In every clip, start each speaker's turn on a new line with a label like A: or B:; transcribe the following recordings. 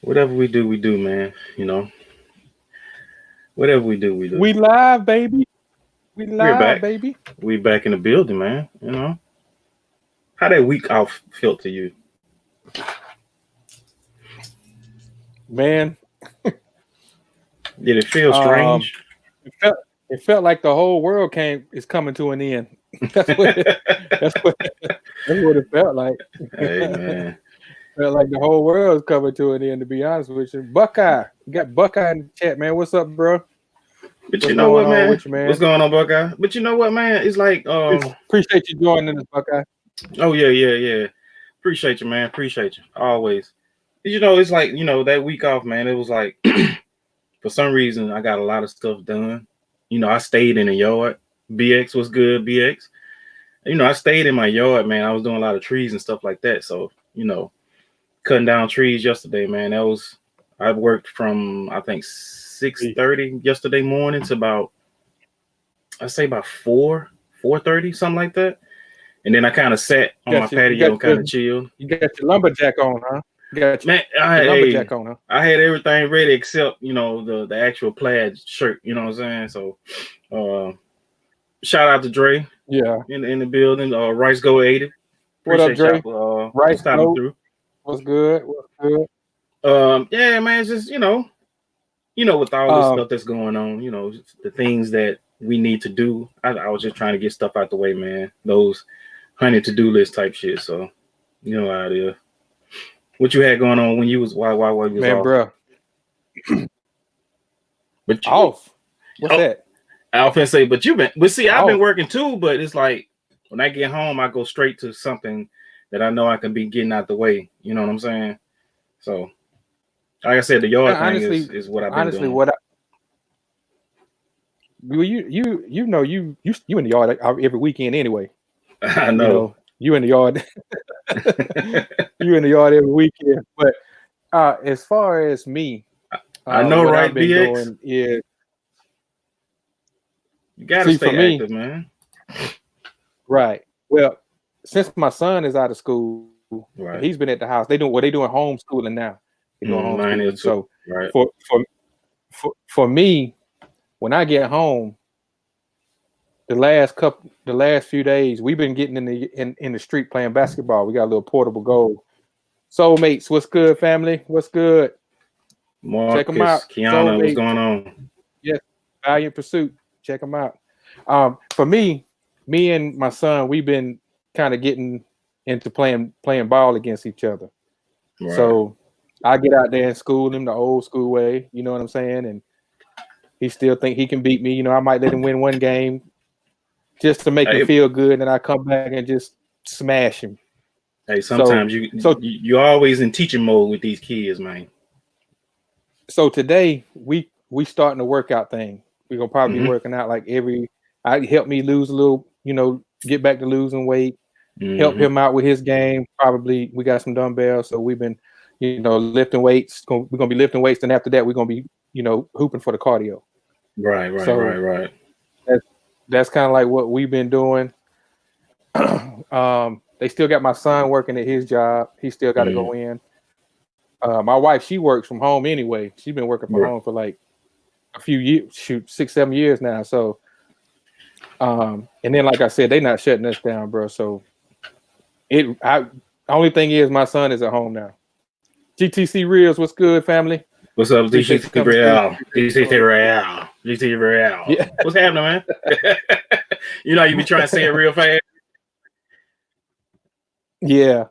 A: Whatever we do, man. You know, whatever we do, we do.
B: We live, baby. We
A: We're
B: live,
A: back.
B: baby.
A: We back in the building, man. You know, how that week off felt to you?
B: Man,
A: Did it feel
B: um,
A: strange?
B: it felt it felt like the whole world came is coming to an end. That's what it, that's what that's what it felt like.
A: Hey, man.
B: Felt like the whole world is coming to an end. To be honest with you, Buckeye, we got Buckeye in the chat, man. What's up, bro?
A: But you
B: What's
A: know
B: going
A: what,
B: on
A: man?
B: with you,
A: What's
B: man?
A: going on, Buckeye? But you know what, man? It's like,
B: Appreciate you joining us, Buckeye.
A: oh yeah, yeah, yeah. Appreciate you, man. Appreciate you always. You know, it's like that week off, man. It was like for some reason I got a lot of stuff done. You know, I stayed in the yard. BX was good. BX. You know, I stayed in my yard, man. I was doing a lot of trees and stuff like that. So cutting down trees yesterday, man. I worked from I think 6:30 yesterday morning to about I say about 4:30, something like that. And then I kind of sat on my
B: You
A: patio
B: got
A: and kind of chilled.
B: your lumberjack on, huh? You got
A: Man,
B: your
A: hey,
B: lumberjack on, huh?
A: I had everything ready except the actual plaid shirt. You know what I'm saying? So, uh, shout out to Dre
B: Yeah.
A: in the building. Rice Go 80.
B: What up,
A: Appreciate
B: Dre?
A: y'all
B: Rice
A: stopping
B: Goat.
A: through.
B: What's good? What's good?
A: Yeah, man, it's just with all this
B: Um,
A: stuff that's going on, the things that we need to do. I was just trying to get stuff out the way, man. Those 100 to-do list type shit. So you know how it is. What you had going on when you was why you was
B: man,
A: off?
B: bro,
A: But you,
B: off. What's
A: oh,
B: that?
A: I often say, but see, I've been
B: Off.
A: working too. But it's like when I get home, I go straight to something that I know I can be getting out the way. You know what I'm saying? So, like I said, the
B: Man,
A: yard thing
B: honestly,
A: is what I've been
B: honestly,
A: doing.
B: what I, you know you in the yard every weekend anyway.
A: I
B: You
A: know.
B: know you in the yard. You in the yard every weekend. But as far as me,
A: I know,
B: what I've
A: right,
B: been
A: BX?
B: doing is
A: You got to
B: see for
A: stay
B: me,
A: active, man.
B: right. Well, since my son is out of school and he's been
A: Right.
B: at the house, they doing homeschooling now. They're doing
A: Mine
B: homeschooling.
A: is too.
B: So
A: Right.
B: for for for me, when I get home, the last few days, we've been getting in the street playing basketball. We got a little portable goal. Soulmates, what's good, family? What's good? Check them out.
A: Marcus, Kiana, what's
B: Soulmates,
A: going on?
B: yes, Valiant Pursuit. Check them out. For me and my son, we've been kind of getting into playing ball against each other.
A: Right.
B: So I get out there and school him the old school way. You know what I'm saying? And he still think he can beat me. You know, I might let him win one game just to make him
A: Hey,
B: feel good, and I come back and just smash him.
A: hey,
B: So
A: sometimes
B: so
A: you always in teaching mode with these kids, man.
B: so today we starting a workout thing. We're gonna probably be
A: Hmm.
B: working out like I help me lose a little, get back to losing weight, help
A: Hmm.
B: him out with his game. Probably we got some dumbbells, so we've been, lifting weights. We're gonna be lifting weights, and after that, we're gonna be, hooping for the cardio.
A: Right, right, right,
B: So
A: right.
B: that's that's kind of like what we've been doing. They still got my son working at his job. He still got to
A: Mm,
B: go in. My wife, she works from home anyway. She's been working from
A: right.
B: home for like a few years, shoot, 6, 7 years now. So, and then like I said, they not shutting us down, bro. So only thing is my son is at home now. GTC Reels, what's good, family?
A: What's up,
B: Appreciate you
A: DCT
B: coming through.
A: Real? DCT Real. DCT Real.
B: Yeah,
A: What's happening, man? You be trying to say it real fast.
B: yeah.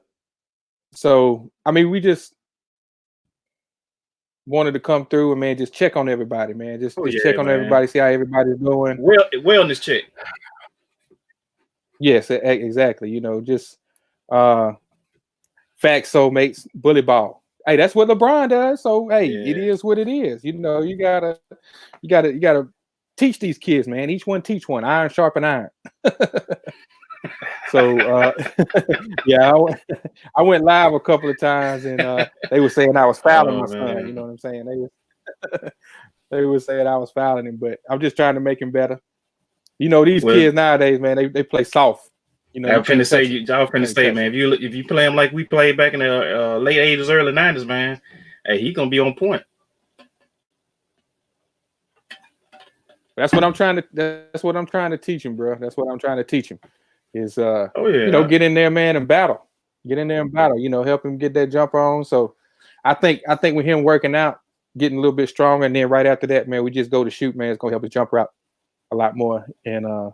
B: So I mean, we just wanted to come through and man, just check on everybody, man. Just
A: Oh
B: just
A: yeah,
B: check on
A: man.
B: everybody, see how everybody's doing.
A: Wellness check.
B: Yes, exactly. Just uh facts, soulmates, bully ball. Hey, that's what LeBron does. So hey, it
A: Yeah.
B: is what it is. You gotta teach these kids, man. Each one teach one. Iron sharpen iron. So yeah, I went live a couple of times and they were saying I was fouling
A: Oh
B: my son. You know
A: man.
B: what I'm saying? They were saying I was fouling him, but I'm just trying to make him better. These
A: Well,
B: kids nowadays, man, they play soft.
A: I
B: You
A: was finna
B: can't
A: say
B: touch them.
A: you. I was
B: You
A: finna
B: can't
A: say,
B: touch
A: man.
B: them.
A: If you play them like we played back in the late '80s, early '90s, man, hey, he gonna be on point.
B: That's what I'm trying to. That's what I'm trying to teach him, bro. That's what I'm trying to teach him. Is
A: Oh yeah,
B: get in there, man, and battle. Get in there and battle. Help him get that jumper on. So, I think with him working out, getting a little bit stronger, and then right after that, man, we just go to shoot, man. It's gonna help his jumper out a lot more, and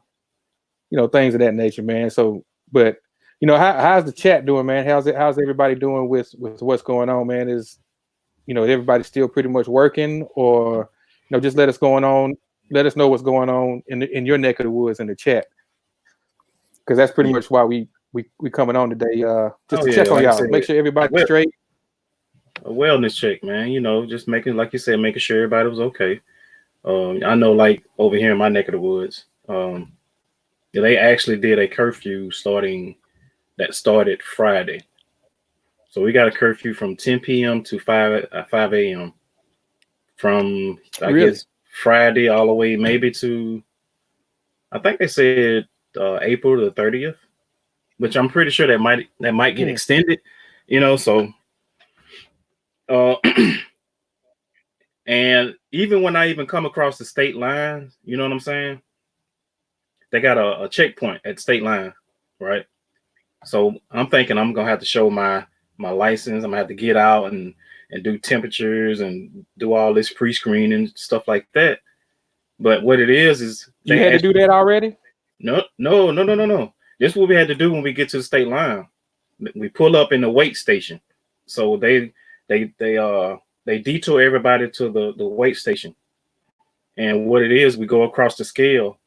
B: things of that nature, man. So, but how's the chat doing, man? How's everybody doing with what's going on, man? Is everybody still pretty much working, or just let us know what's going on in your neck of the woods in the chat, because that's pretty much why we coming on today, just to check on y'all, make sure everybody's straight.
A: A wellness check, man. Just making, like you said, making sure everybody was okay. I know, like over here in my neck of the woods, they actually did a curfew that started Friday. So we got a curfew from 10 p.m. to 5 a.m. from I guess Friday all the way maybe to, I think they said April the 30th, which I'm pretty sure that might get extended. So and even when I even come across the state line, you know what I'm saying? They got a checkpoint at state line, right? So I'm thinking I'm gonna have to show my license. I'm gonna have to get out and do temperatures and do all this pre-screening and stuff like that. But what it is
B: you had to do that already?
A: No. This is what we had to do when we get to the state line. We pull up in the wait station. So they detour everybody to the wait station. And what it is, we go across the scale,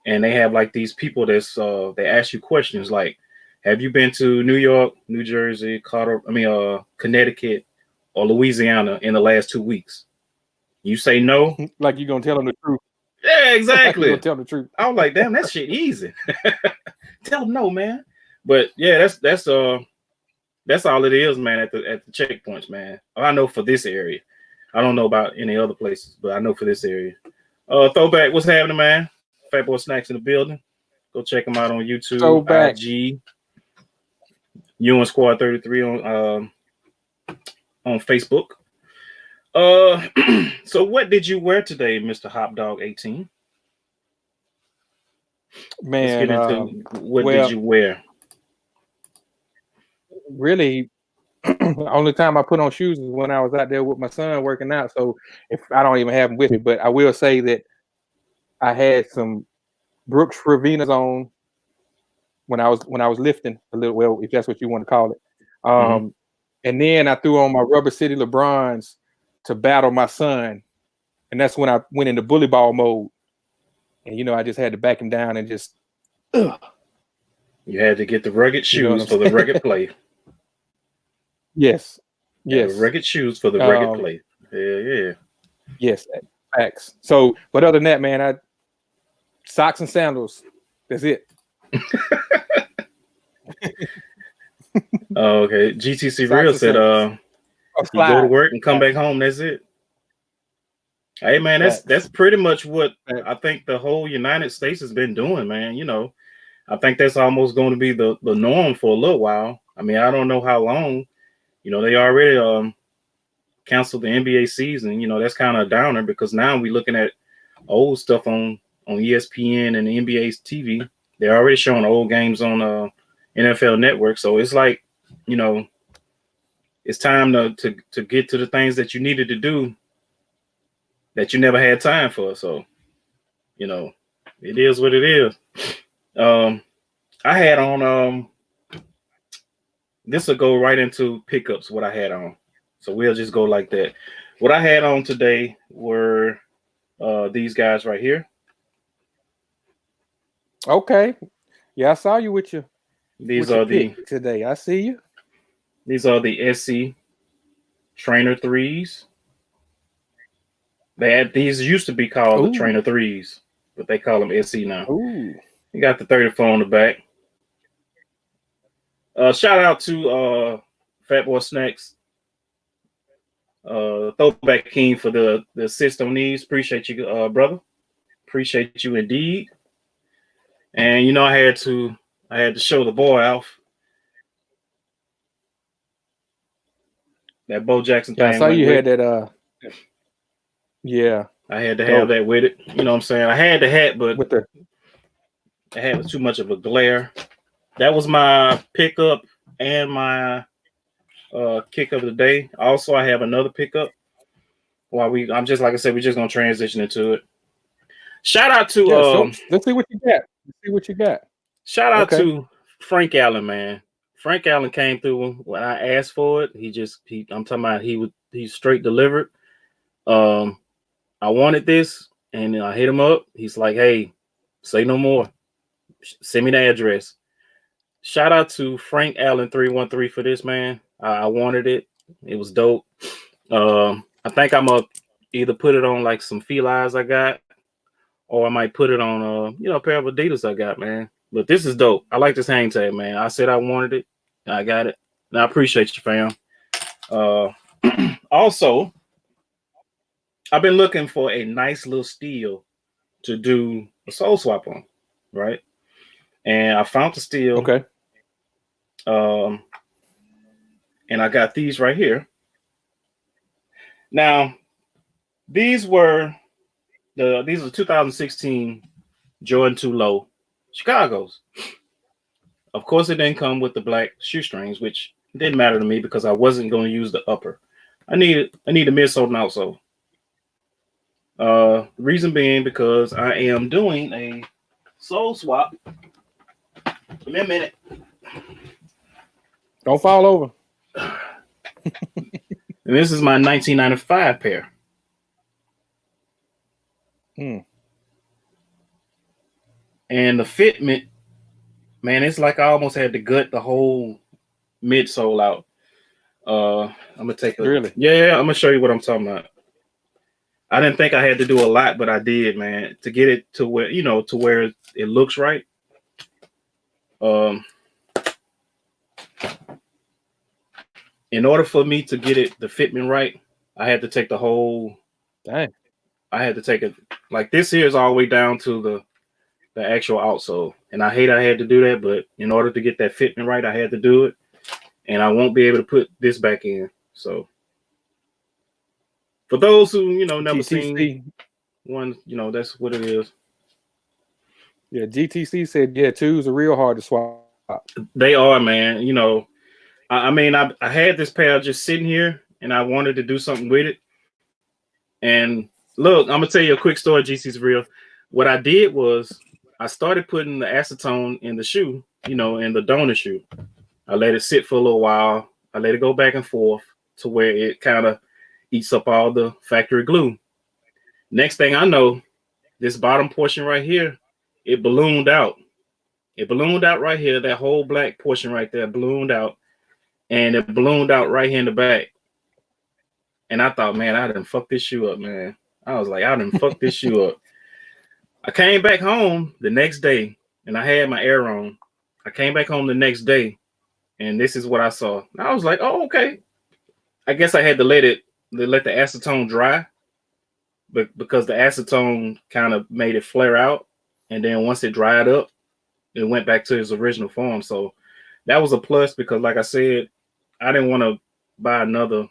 A: and they have like these people that's they ask you questions like, have you been to New York, New Jersey, Connecticut, or Louisiana in the last 2 weeks? You say no.
B: Like you're gonna tell them the truth.
A: Yeah, exactly.
B: You're gonna tell the truth.
A: I was like, damn, that shit easy. Tell them no, man. But yeah, that's all it is, man, at the checkpoints, man. I know for this area. I don't know about any other places, but I know for this area. Throwback, what's happening, man? Fat Boy Snacks in the building. Go check them out on YouTube,
B: Throwback.
A: IG, UN Squad 33 on Facebook. So what did you wear today, Mr. Hop Dog 18?
B: Man,
A: let's get into what did you wear?
B: Really, the only time I put on shoes is when I was out there with my son working out. So if I don't even have them with me, but I will say that I had some Brooks Ravinas on when I was lifting a little, well, if that's what you want to call it. And then I threw on my Rubber City LeBrons to battle my son. And that's when I went into bully ball mode. And, I just had to back him down and just.
A: You had to get the rugged shoes for the rugged play.
B: Yes.
A: Rugged shoes for the rugged play. Yeah.
B: Yes, facts. So, but other than that, man, socks and sandals. That's it.
A: Oh, okay. GTC Real said, you go to work and come back home. That's it. Hey, man, that's pretty much what I think the whole United States has been doing, man. I think that's almost going to be the norm for a little while. I mean, I don't know how long. They already canceled the NBA season. That's kind of a downer because now we're looking at old stuff on ESPN and the NBA's TV. They're already showing old games on NFL Network. So it's like, it's time to get to the things that you needed to do that you never had time for. So, it is what it is. I had on this will go right into pickups what I had on. So we'll just go like that. What I had on today were these guys right here.
B: Okay. Yeah, I saw you with you.
A: These are the
B: today. I see you.
A: These are the SC Trainer 3s. These used to be called the Trainer 3s, but they call them SC now.
B: Ooh.
A: You got the 34 on the back. Shout out to Fat Boy Snacks, Throwback King for the assist on these. Appreciate you, brother. Appreciate you indeed. And I had to show the boy off. That Bo Jackson
B: Yeah, I
A: thing
B: saw
A: went
B: you
A: with
B: had
A: it.
B: that. Yeah,
A: I had to have
B: dope
A: that with it. You know what I'm saying? I had the hat, but
B: with the.
A: the hat was too much of a glare. That was my pickup and my kick of the day. Also, I have another pickup. I'm just like I said, we're just gonna transition into it. Shout out to
B: Yeah, so let's see what you got. Let's see what you got.
A: shout out
B: Okay.
A: to Frank Allen, man. Frank Allen came through when I asked for it. I'm talking about he straight delivered. Um, I wanted this, and I hit him up. He's like, "Hey, say no more. Send me the address." Shout out to Frank Allen 313 for this, man. I wanted it. It was dope. I think I'm gonna either put it on like some felines I got, or I might put it on a pair of Adidas I got, man. But this is dope. I like this hang tag, man. I said I wanted it. I got it. And I appreciate you, fam. Uh, also, I've been looking for a nice little steel to do a soul swap on, right? And I found the steel.
B: Okay.
A: Um, and I got these right here. Now, these were these are 2016 Jordan 2 Low Chicago's. Of course, it didn't come with the black shoestrings, which didn't matter to me because I wasn't going to use the upper. I need a midsole and outsole. Reason being because I am doing a sole swap. Give me a minute.
B: Don't fall over.
A: And this is my 1995 pair. And the fitment, man, it's like I almost had to gut the whole midsole out. I'm gonna take a
B: Really?
A: yeah. I'm gonna show you what I'm talking about. I didn't think I had to do a lot, but I did, man, to get it to where to where it looks right. Um, in order for me to get it the fitment right, I had to take the whole.
B: Dang.
A: I had to take it like this here is all the way down to the actual outsole, and I hate I had to do that, but in order to get that fitment right, I had to do it, and I won't be able to put this back in. So for those who never seen
B: GTC.
A: one, that's what it is.
B: Yeah, GTC said twos are real hard to swap.
A: They are, man. I mean, I had this pair just sitting here, and I wanted to do something with it. And look, I'm gonna tell you a quick story. GC's real. What I did was I started putting the acetone in the shoe, in the donor shoe. I let it sit for a little while. I let it go back and forth to where it kind of eats up all the factory glue. Next thing I know, this bottom portion right here, it ballooned out. It ballooned out right here. That whole black portion right there ballooned out, and it ballooned out right here in the back. And I thought, man, I done fucked this shoe up, man. I was like, I done fucked this shoe up. I came back home the next day, and I had my air on. I came back home the next day, and this is what I saw. I was like, oh, okay. I guess I had to let the acetone dry, but because the acetone kind of made it flare out, and then once it dried up, it went back to its original form. So that was a plus because, like I said, I didn't want to buy another,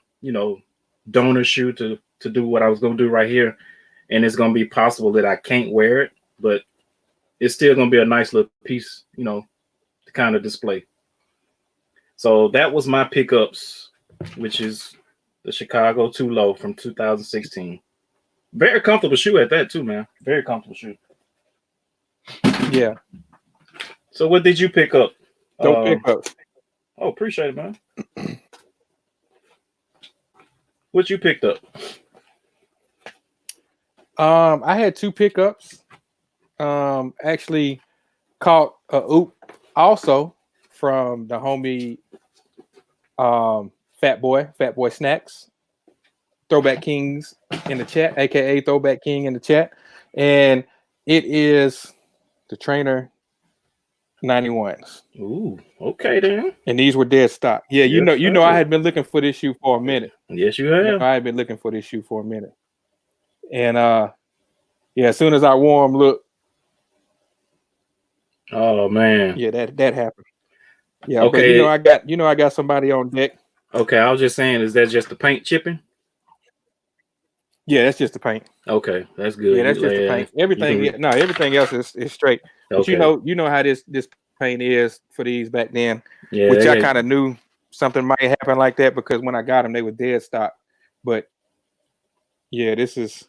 A: donor shoe to do what I was going to do right here, and it's going to be possible that I can't wear it, but it's still going to be a nice little piece, to kind of display. So that was my pickups, which is the Chicago 2 Low from 2016. Very comfortable shoe at that too, man. Very comfortable shoe.
B: Yeah.
A: So what did you pick up?
B: Don't pick up.
A: Oh, appreciate it, man. What you picked up?
B: I had two pickups. Actually caught a oop also from the homie Fat Boy Snacks, Throwback Kings in the chat, aka Throwback King in the chat. And it is the Trainer 91s.
A: Ooh, okay then.
B: And these were dead stock. Yeah,
A: Yes,
B: you know, I had been looking for this shoe for a minute.
A: Yes, you have.
B: I had been looking for this shoe for a minute. And yeah, as soon as I wore them, look.
A: Oh man.
B: Yeah, that happened. Yeah,
A: okay.
B: but I got somebody on deck.
A: Okay, I was just saying, is that just the paint chipping?
B: Yeah, that's just the paint.
A: Okay, that's
B: Yeah,
A: good.
B: that's just the paint.
A: You can
B: Everything, no, everything else is straight. But
A: okay.
B: you know how this paint is for these back then,
A: Yeah,
B: which
A: they
B: I
A: got
B: kind of knew something might happen like that because when I got them, they were dead stock. But yeah, this is.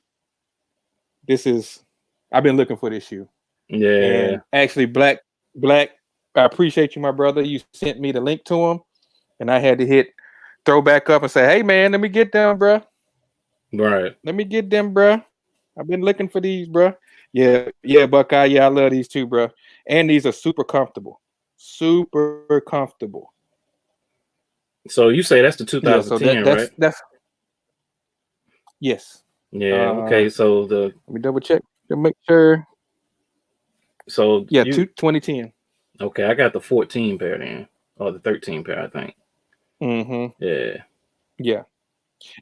B: I've been looking for this shoe,
A: yeah.
B: and actually, Black. I appreciate you, my brother. You sent me the link to them, and I had to hit throw back up and say, "Hey, man, let me get them, bro.
A: Right.
B: Let me get them, bro. I've been looking for these, bro. Yeah, Buckeye. Yeah, I love these too, bro. And these are super comfortable, super comfortable.
A: So you say that's the
B: Yeah, so
A: 2010, right?
B: that's yes.
A: Yeah. Okay. So the
B: Let me double check to make sure.
A: so
B: Yeah,
A: you
B: 2010.
A: okay? I got the 14 pair then, or the 13 pair, I think.
B: Mm-hmm.
A: Yeah.
B: Yeah.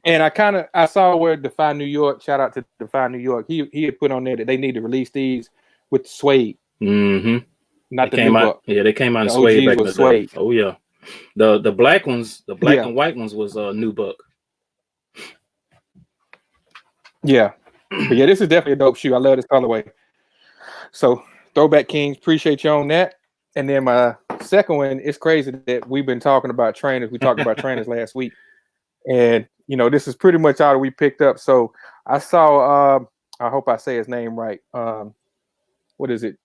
B: And I saw where Defy New York, shout out to Defy New York. He had put on there that they need to release these with suede,
A: Mm-hmm. They
B: not the
A: came
B: new
A: out.
B: buck.
A: Yeah, they came out in
B: The
A: suede
B: OGs
A: back in
B: was
A: the day.
B: suede.
A: Oh yeah. The black ones, the black
B: Yeah,
A: and white ones was new buck.
B: yeah. But yeah, this is definitely a dope shoe. I love this colorway. So Throwback Kings, appreciate you on that. And then my second one, it's crazy that we've been talking about trainers. We talked about trainers last week. And this is pretty much all that we picked up. So I saw I hope I say his name right. What is it?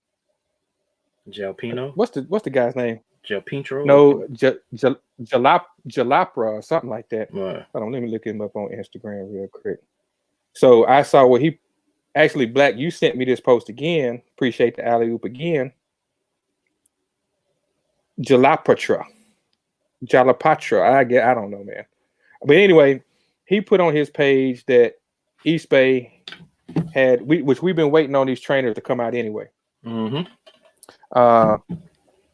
A: Jalpino,
B: What's the guy's name?
A: Jalpintro, or
B: No, Jalapra or something like that.
A: what?
B: Hold on, let me look him up on Instagram real quick. So I saw what he actually Black. You sent me this post again. Appreciate the alley oop again. Jalapatra. I don't know, man. But anyway, he put on his page that East Bay which we've been waiting on these trainers to come out anyway.
A: Mm-hmm.
B: Uh,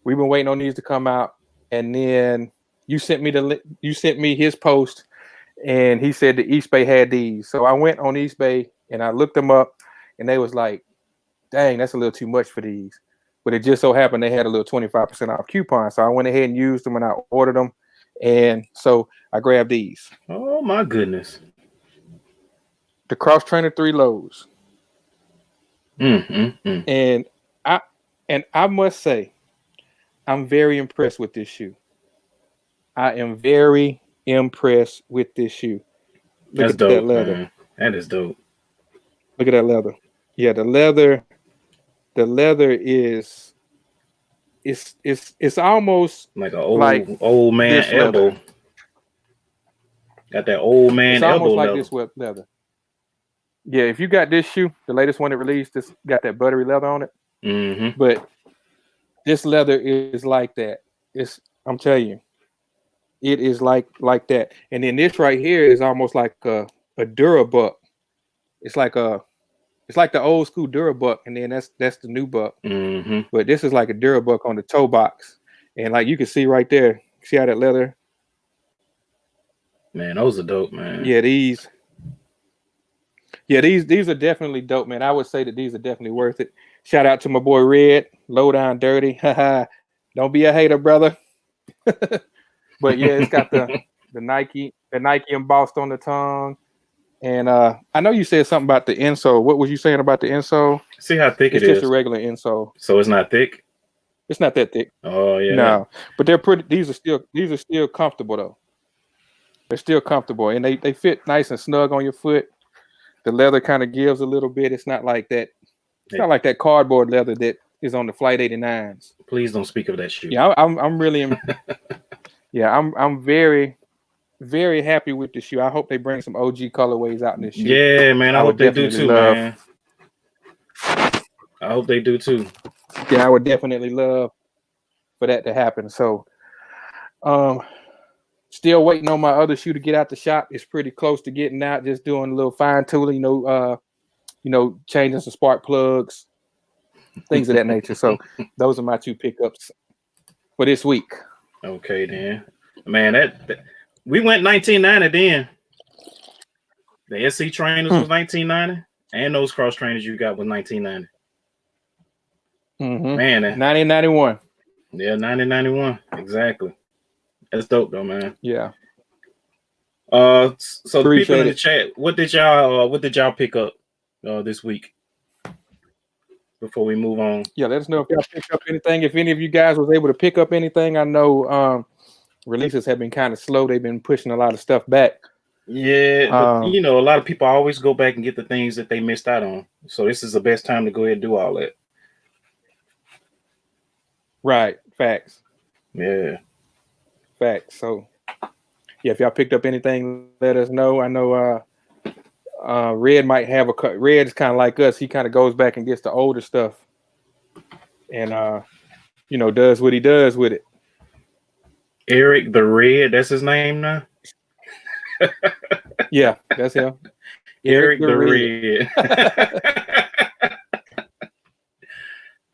B: we've been waiting on these to come out, and then you sent me his post, and he said the East Bay had these. So I went on East Bay and I looked them up, and they was like, "Dang, that's a little too much for these." But it just so happened they had a little 25% off coupon, so I went ahead and used them and I ordered them, and so I grabbed these.
A: Oh my goodness.
B: The Cross Trainer 3 lows.
A: Mm.
B: And I must say, I'm very impressed with this shoe. I am very impressed with this shoe. Look
A: That's
B: at that
A: dope,
B: leather.
A: man. That is dope.
B: Look at that leather. Yeah, the leather is it's almost
A: Like an
B: like
A: old man
B: this leather.
A: elbow. Got that old
B: It's
A: man elbow
B: almost like
A: leather.
B: this leather. Yeah, if you got this shoe, the latest one that released, it's got that buttery leather on it.
A: Mm-hmm.
B: But this leather is like that. I'm telling you, it is like that. And then this right here is almost like a Durabuck. It's like the old school Durabuck, and then that's the new buck.
A: Mm-hmm.
B: But this is like a Durabuck on the toe box, and like you can see right there, see how that leather.
A: Man, those are dope, man.
B: Yeah, these are definitely dope, man. I would say that these are definitely worth it. Shout out to my boy Red, low down dirty. Don't be a hater, brother. But yeah, it's got the Nike embossed on the tongue. And I know you said something about the insole. What was you saying about the insole?
A: See how thick it
B: It's just a
A: is.
B: regular insole.
A: So it's not thick.
B: It's not that thick.
A: Oh yeah.
B: No, but they're pretty. These are still comfortable though. They're still comfortable, and they fit nice and snug on your foot. The leather kind of gives a little bit. It's not like that. It's not like that cardboard leather that is on the Flight 89s.
A: Please don't speak of that shoe.
B: Yeah, I'm really. Yeah, I'm very, very happy with the shoe. I hope they bring some OG colorways out in this shoe.
A: Yeah, man. I hope they do too,
B: love,
A: man. I hope they do too.
B: Yeah, I would definitely love for that to happen. So, still waiting on my other shoe to get out the shop. It's pretty close to getting out. Just doing a little fine tuning, changing some spark plugs, things of that nature. So, those are my two pickups for this week.
A: Okay, then, man. That we went 1990 then. The SC trainers was 1990, and those cross trainers you got was 1990.
B: Mm-hmm.
A: Man,
B: 1991.
A: Yeah, 1991. Exactly. That's dope though, man.
B: Yeah.
A: So the people in
B: Appreciate
A: the
B: it.
A: chat, what did y'all pick up this week before we move on?
B: Yeah, let us know if y'all picked up anything. If any of you guys was able to pick up anything, I know releases have been kind of slow. They've been pushing a lot of stuff back.
A: Yeah, but a lot of people always go back and get the things that they missed out on. So this is the best time to go ahead and do all that.
B: Right. Facts.
A: Yeah.
B: Facts. So yeah, if y'all picked up anything, let us know. I know Red might have a Red is kind of like us. He kind of goes back and gets the older stuff, and does what he does with it.
A: Eric the Red, that's his name now.
B: Yeah, that's him.
A: Eric the Red.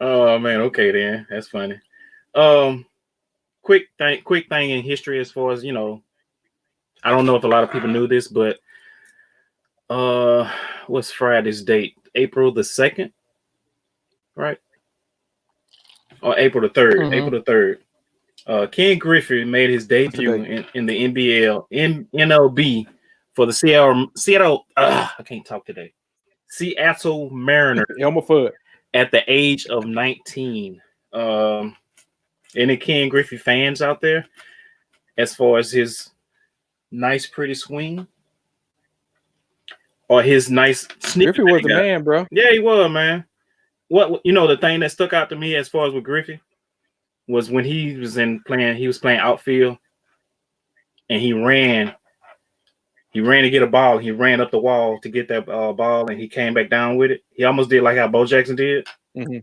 A: Oh man, okay then, that's funny. Quick thing in history as far as I don't know if a lot of people knew this, but what's Friday's date? April the 2nd, right? Or April the 3rd.
B: Mm-hmm.
A: April the 3rd. Ken Griffey made his debut in the MLB for the Seattle. I can't talk today. Seattle Mariners.
B: Elmer Fudd.
A: At the age of 19. Any Ken Griffey fans out there? As far as his nice, pretty swing, or his nice sneaker.
B: Griffey was the man, bro.
A: Yeah, he was, man. What the thing that stuck out to me as far as with Griffey was when he was playing outfield, and he ran to get a ball. He ran up the wall to get that ball, and he came back down with it. He almost did like how Bo Jackson did.
B: Mm-hmm.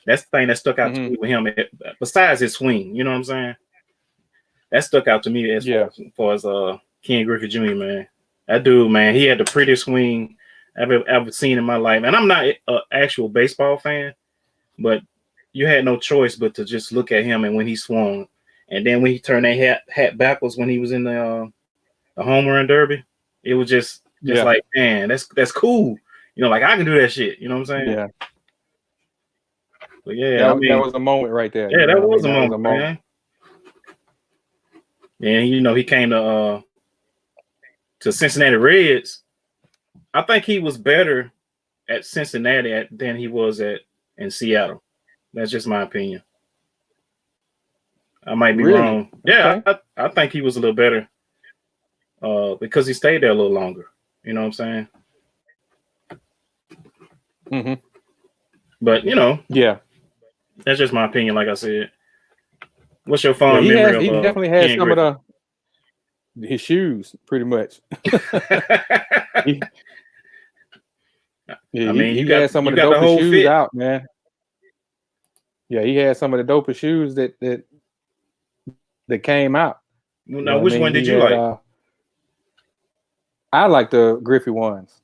A: That's the thing that stuck out to me with him. Besides his swing, you know what I'm saying? That stuck out to me as far as Ken Griffey Jr., man. That dude, man, he had the prettiest swing I've ever seen in my life. And I'm not an actual baseball fan, but you had no choice but to just look at him and when he swung. And then when he turned that hat backwards when he was in the home run derby, it was just like, man, that's cool. Like I can do that shit. You know what I'm saying?
B: Yeah.
A: But yeah,
B: that was a moment right there.
A: Yeah, that was a moment, man. And he came to Cincinnati Reds. I think he was better at Cincinnati than he was in Seattle. That's just my opinion. I might be wrong. Yeah, okay. I think he was a little better because he stayed there a little longer. You know what I'm saying?
B: Mm-hmm.
A: But
B: yeah,
A: that's just my opinion. Like I said, what's your fond memory of?
B: He definitely has some of his shoes, pretty much. he had some of the dopest shoes out, man. Yeah, he had some of the dopest shoes that came out.
A: Now, which one did you like?
B: I like the Griffey ones.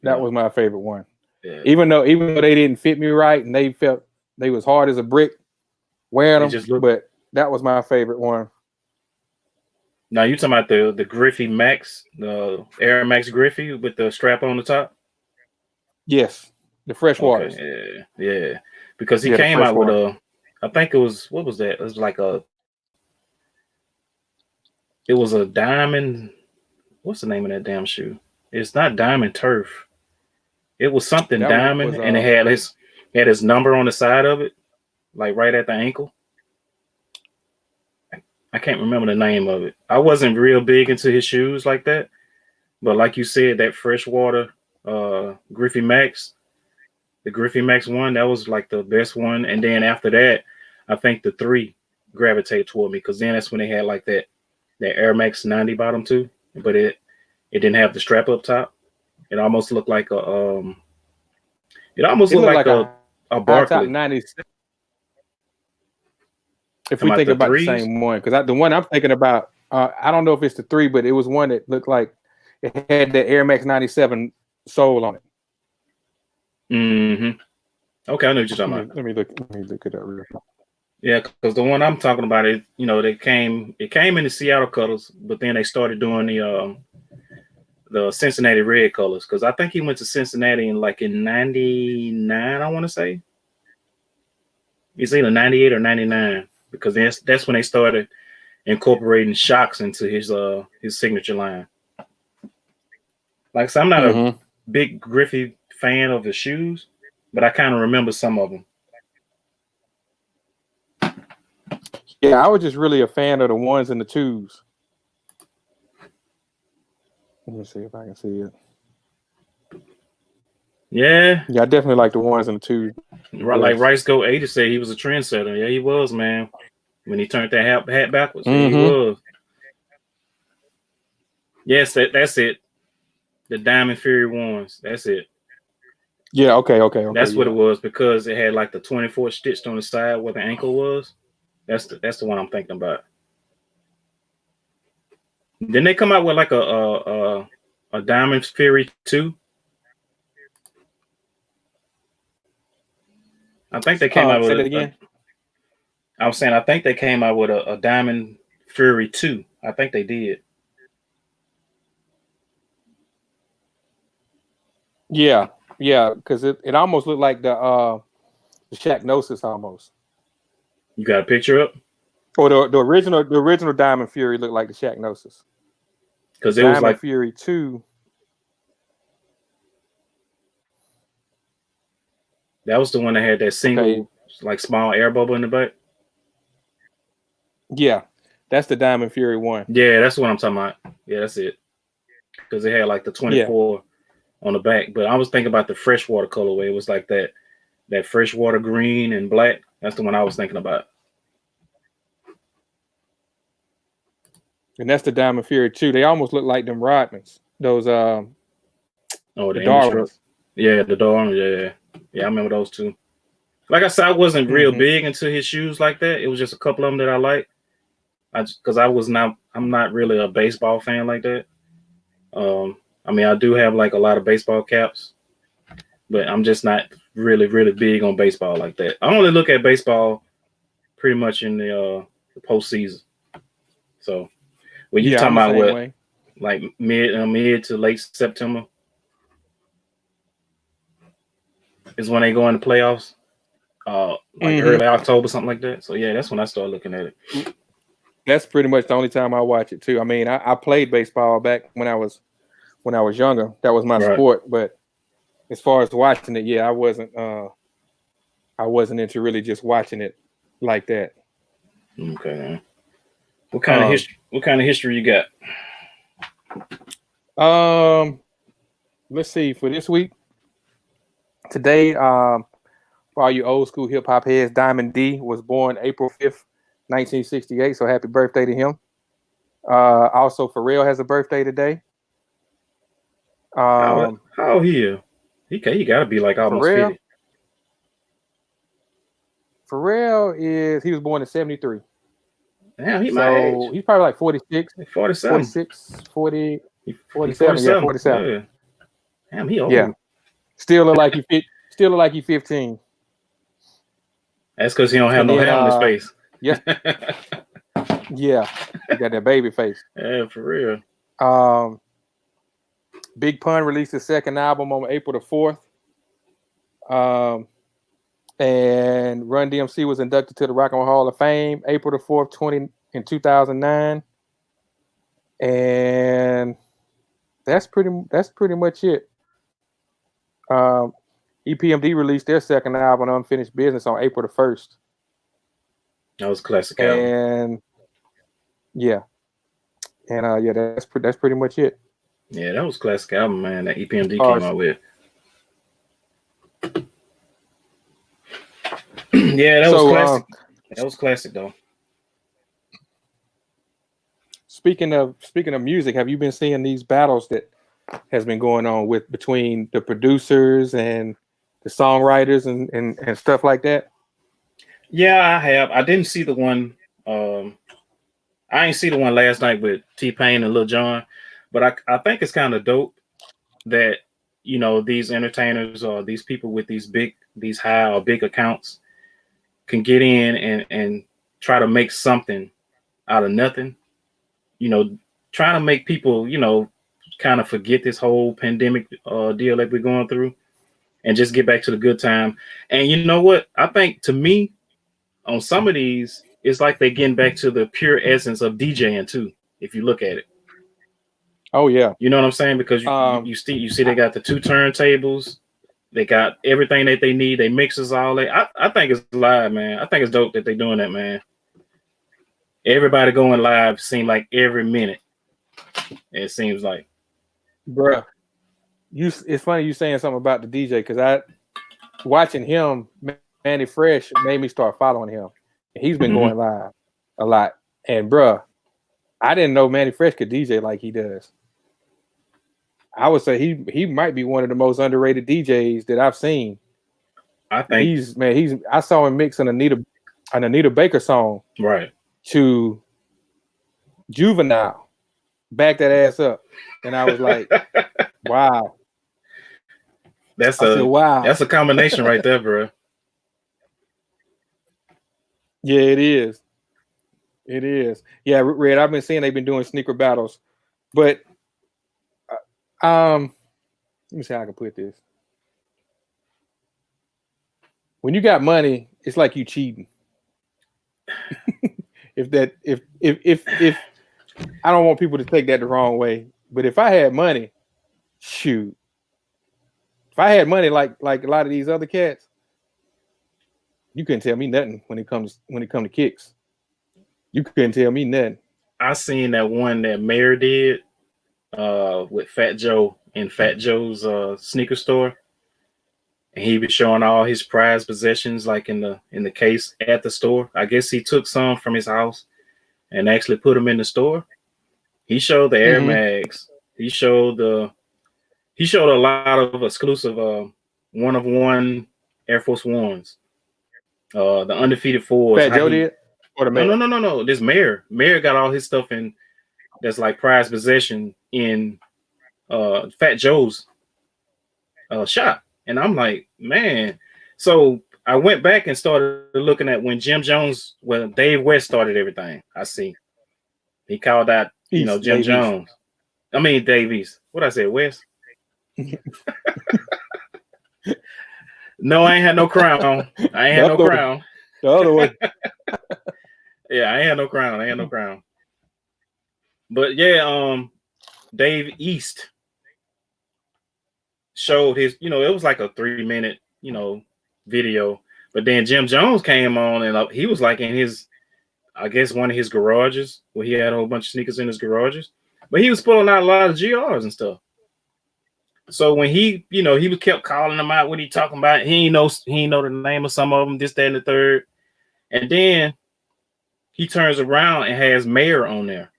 B: That was my favorite one.
A: Yeah.
B: Even though they didn't fit me right and they was hard as a brick wearing them, but that was my favorite one.
A: Now you talking about the Griffey Max, the Air Max Griffey with the strap on the top?
B: Yes, the fresh waters.
A: Okay, yeah. Because he came out with I think it was, what was that? It was like it was a diamond. What's the name of that damn shoe? It's not Diamond Turf. It was something diamond, and it had his number on the side of it, like right at the ankle. I can't remember the name of it. I wasn't real big into his shoes like that, but like you said, that freshwater Griffey Max, the Griffey Max one, that was like the best one. And then after that, I think the 3 gravitated toward me because then that's when they had like that Air Max 90 bottom too, but it didn't have the strap up top. It almost looked like a Barkley
B: 96. If we think about the same one, because the one I'm thinking about, I don't know if it's the 3, but it was one that looked like it had the Air Max 97 sole on it.
A: Mm-hmm. Okay, I know what you're talking about.
B: Let me look it up real quick.
A: Yeah, because the one I'm talking about is, it came in the Seattle colors, but then they started doing the Cincinnati red colors, because I think he went to Cincinnati in 99, I want to say. It's either 98 or 99, because that's when they started incorporating shocks into his signature line. Like I said, I'm not a big Griffey fan of the shoes, but I kind of remember some of them.
B: Yeah, I was just really a fan of the 1s and the 2s. Let me see if I can see it.
A: Yeah,
B: I definitely like the 1s and the 2s.
A: Like Rice Go 80 said, he was a trendsetter. Yeah, he was, man. When he turned that hat backwards, yeah, he was. Yes, that's it. The Diamond Fury ones. That's it.
B: Yeah, okay.
A: That's what it was, because it had like the 24 stitched on the side where the ankle was. That's the one I'm thinking about. Didn't they come out with like a Diamond Fury 2? I think they came out with
B: say that again.
A: I was saying, I think they came out with a Diamond Fury 2. I think they did.
B: Yeah, because it almost looked like the Shacknosis almost.
A: You got a picture up?
B: Or the original Diamond Fury looked like the Shacknosis.
A: Because it was like
B: Fury 2.
A: That was the one that had that single like small air bubble in the back.
B: Yeah, that's the Diamond Fury 1.
A: Yeah, that's what I'm talking about. Yeah, that's it. Because it had like the 24 on the back. But I was thinking about the freshwater colorway. It was like that freshwater green and black. That's the one I was thinking about.
B: And that's the Diamond Fury 2. They almost look like them Rodmans. Those
A: the
B: Darwins.
A: Yeah, the Darwin. Yeah, I remember those two. Like I said, I wasn't real big into his shoes like that. It was just a couple of them that I liked. I'm not really a baseball fan like that. I mean, I do have like a lot of baseball caps, but I'm just not really, really big on baseball like that. I only look at baseball pretty much in the postseason. So, when you talking about what, like mid to late September is when they go into playoffs, like early October, something like that. So yeah, that's when I start looking at it.
B: That's pretty much the only time I watch it too. I mean, I played baseball back when I was younger. That was my sport. But as far as watching it, yeah, I wasn't into really just watching it like that.
A: Okay, man. What kind of history you
B: got? Let's see, for this week. Today, for all you old school hip hop heads, Diamond D was born April 5th, 1968. So happy birthday to him. Also, Pharrell has a birthday today.
A: How old he? He got to be like almost 50.
B: Pharrell he was born in 73.
A: Damn, he's my age.
B: He's probably like 46.
A: 47.
B: 46, 40, 47. Yeah, 47.
A: Yeah. Damn, he old.
B: Yeah. Still look like he 15.
A: That's because he don't have no hair on his face.
B: Yeah. Yeah. He got that baby face.
A: Yeah, for real.
B: Big Pun released his second album on April the 4th. And Run DMC was inducted to the Rock and Roll Hall of Fame April the 4th, 2009. And that's pretty much it. EPMD released their second album, Unfinished Business, on April the 1st.
A: That was a classic album.
B: And yeah, that's pretty much it.
A: Yeah, that was a classic album, man. That EPMD came out with. Yeah, that was classic. That was classic, though.
B: Speaking of music, have you been seeing these battles that has been going on between the producers and the songwriters and stuff like that?
A: Yeah, I have. I didn't see the one. I ain't see the one last night with T-Pain and Lil Jon, but I think it's kind of dope that, you know, these entertainers or these people with these high or big accounts can get in and try to make something out of nothing. You know, trying to make people, you know, kind of forget this whole pandemic deal that we're going through and just get back to the good time. And you know what? I think, to me, on some of these, it's like they're getting back to the pure essence of DJing too. If you look at it,
B: Oh yeah.
A: you know what I'm saying? Because you see they got the 2 turntables, they got everything that they need, they mixes all that. I think it's live, man. I think it's dope that they're doing that, man. Everybody going live seem like every minute. It seems like,
B: Bruh. It's funny you saying something about the DJ because watching him, Manny Fresh made me start following him. He's been going live a lot. And bruh, I didn't know Manny Fresh could DJ like he does. I would say he might be one of the most underrated DJs that I've seen.
A: I think
B: I saw him mix an Anita Baker song
A: right
B: to Juvenile. Back that ass up. And I was like, wow.
A: That's a combination right there, bro.
B: Yeah, it is. It is. Yeah, Red, I've been seeing they've been doing sneaker battles. But let me see how I can put this. When you got money, it's like you cheating. if I don't want people to take that the wrong way, but if I had money, shoot. If I had money like a lot of these other cats, you couldn't tell me nothing when it comes to kicks. You couldn't tell me nothing.
A: I seen that one that Mayor did with Fat Joe in Fat Joe's sneaker store. And he was showing all his prized possessions like in the case at the store. I guess he took some from his house and actually put them in the store. He showed the Air Mags. He showed a lot of exclusive 1-of-1 Air Force Ones. The undefeated fours.
B: Fat Joe did? Or the Mayor?
A: No. This Mayor got all his stuff in that's like prized possession in Fat Joe's shop. And I'm like, man. So I went back and started looking at when Dave West started everything. I see. He called out, Jim
B: Dave
A: Jones.
B: East.
A: I mean, Dave East. What I said, West? No, I ain't had no crown. I ain't had no crown.
B: The other one.
A: Yeah, I ain't had no crown. But yeah, Dave East showed his, it was like a 3-minute, video. But then Jim Jones came on and he was like in his, I guess one of his garages where he had a whole bunch of sneakers in his garages. But he was pulling out a lot of GRs and stuff. So when he was kept calling them out, what he talking about, he ain't know the name of some of them, this, that, and the third. And then he turns around and has Mayor on there.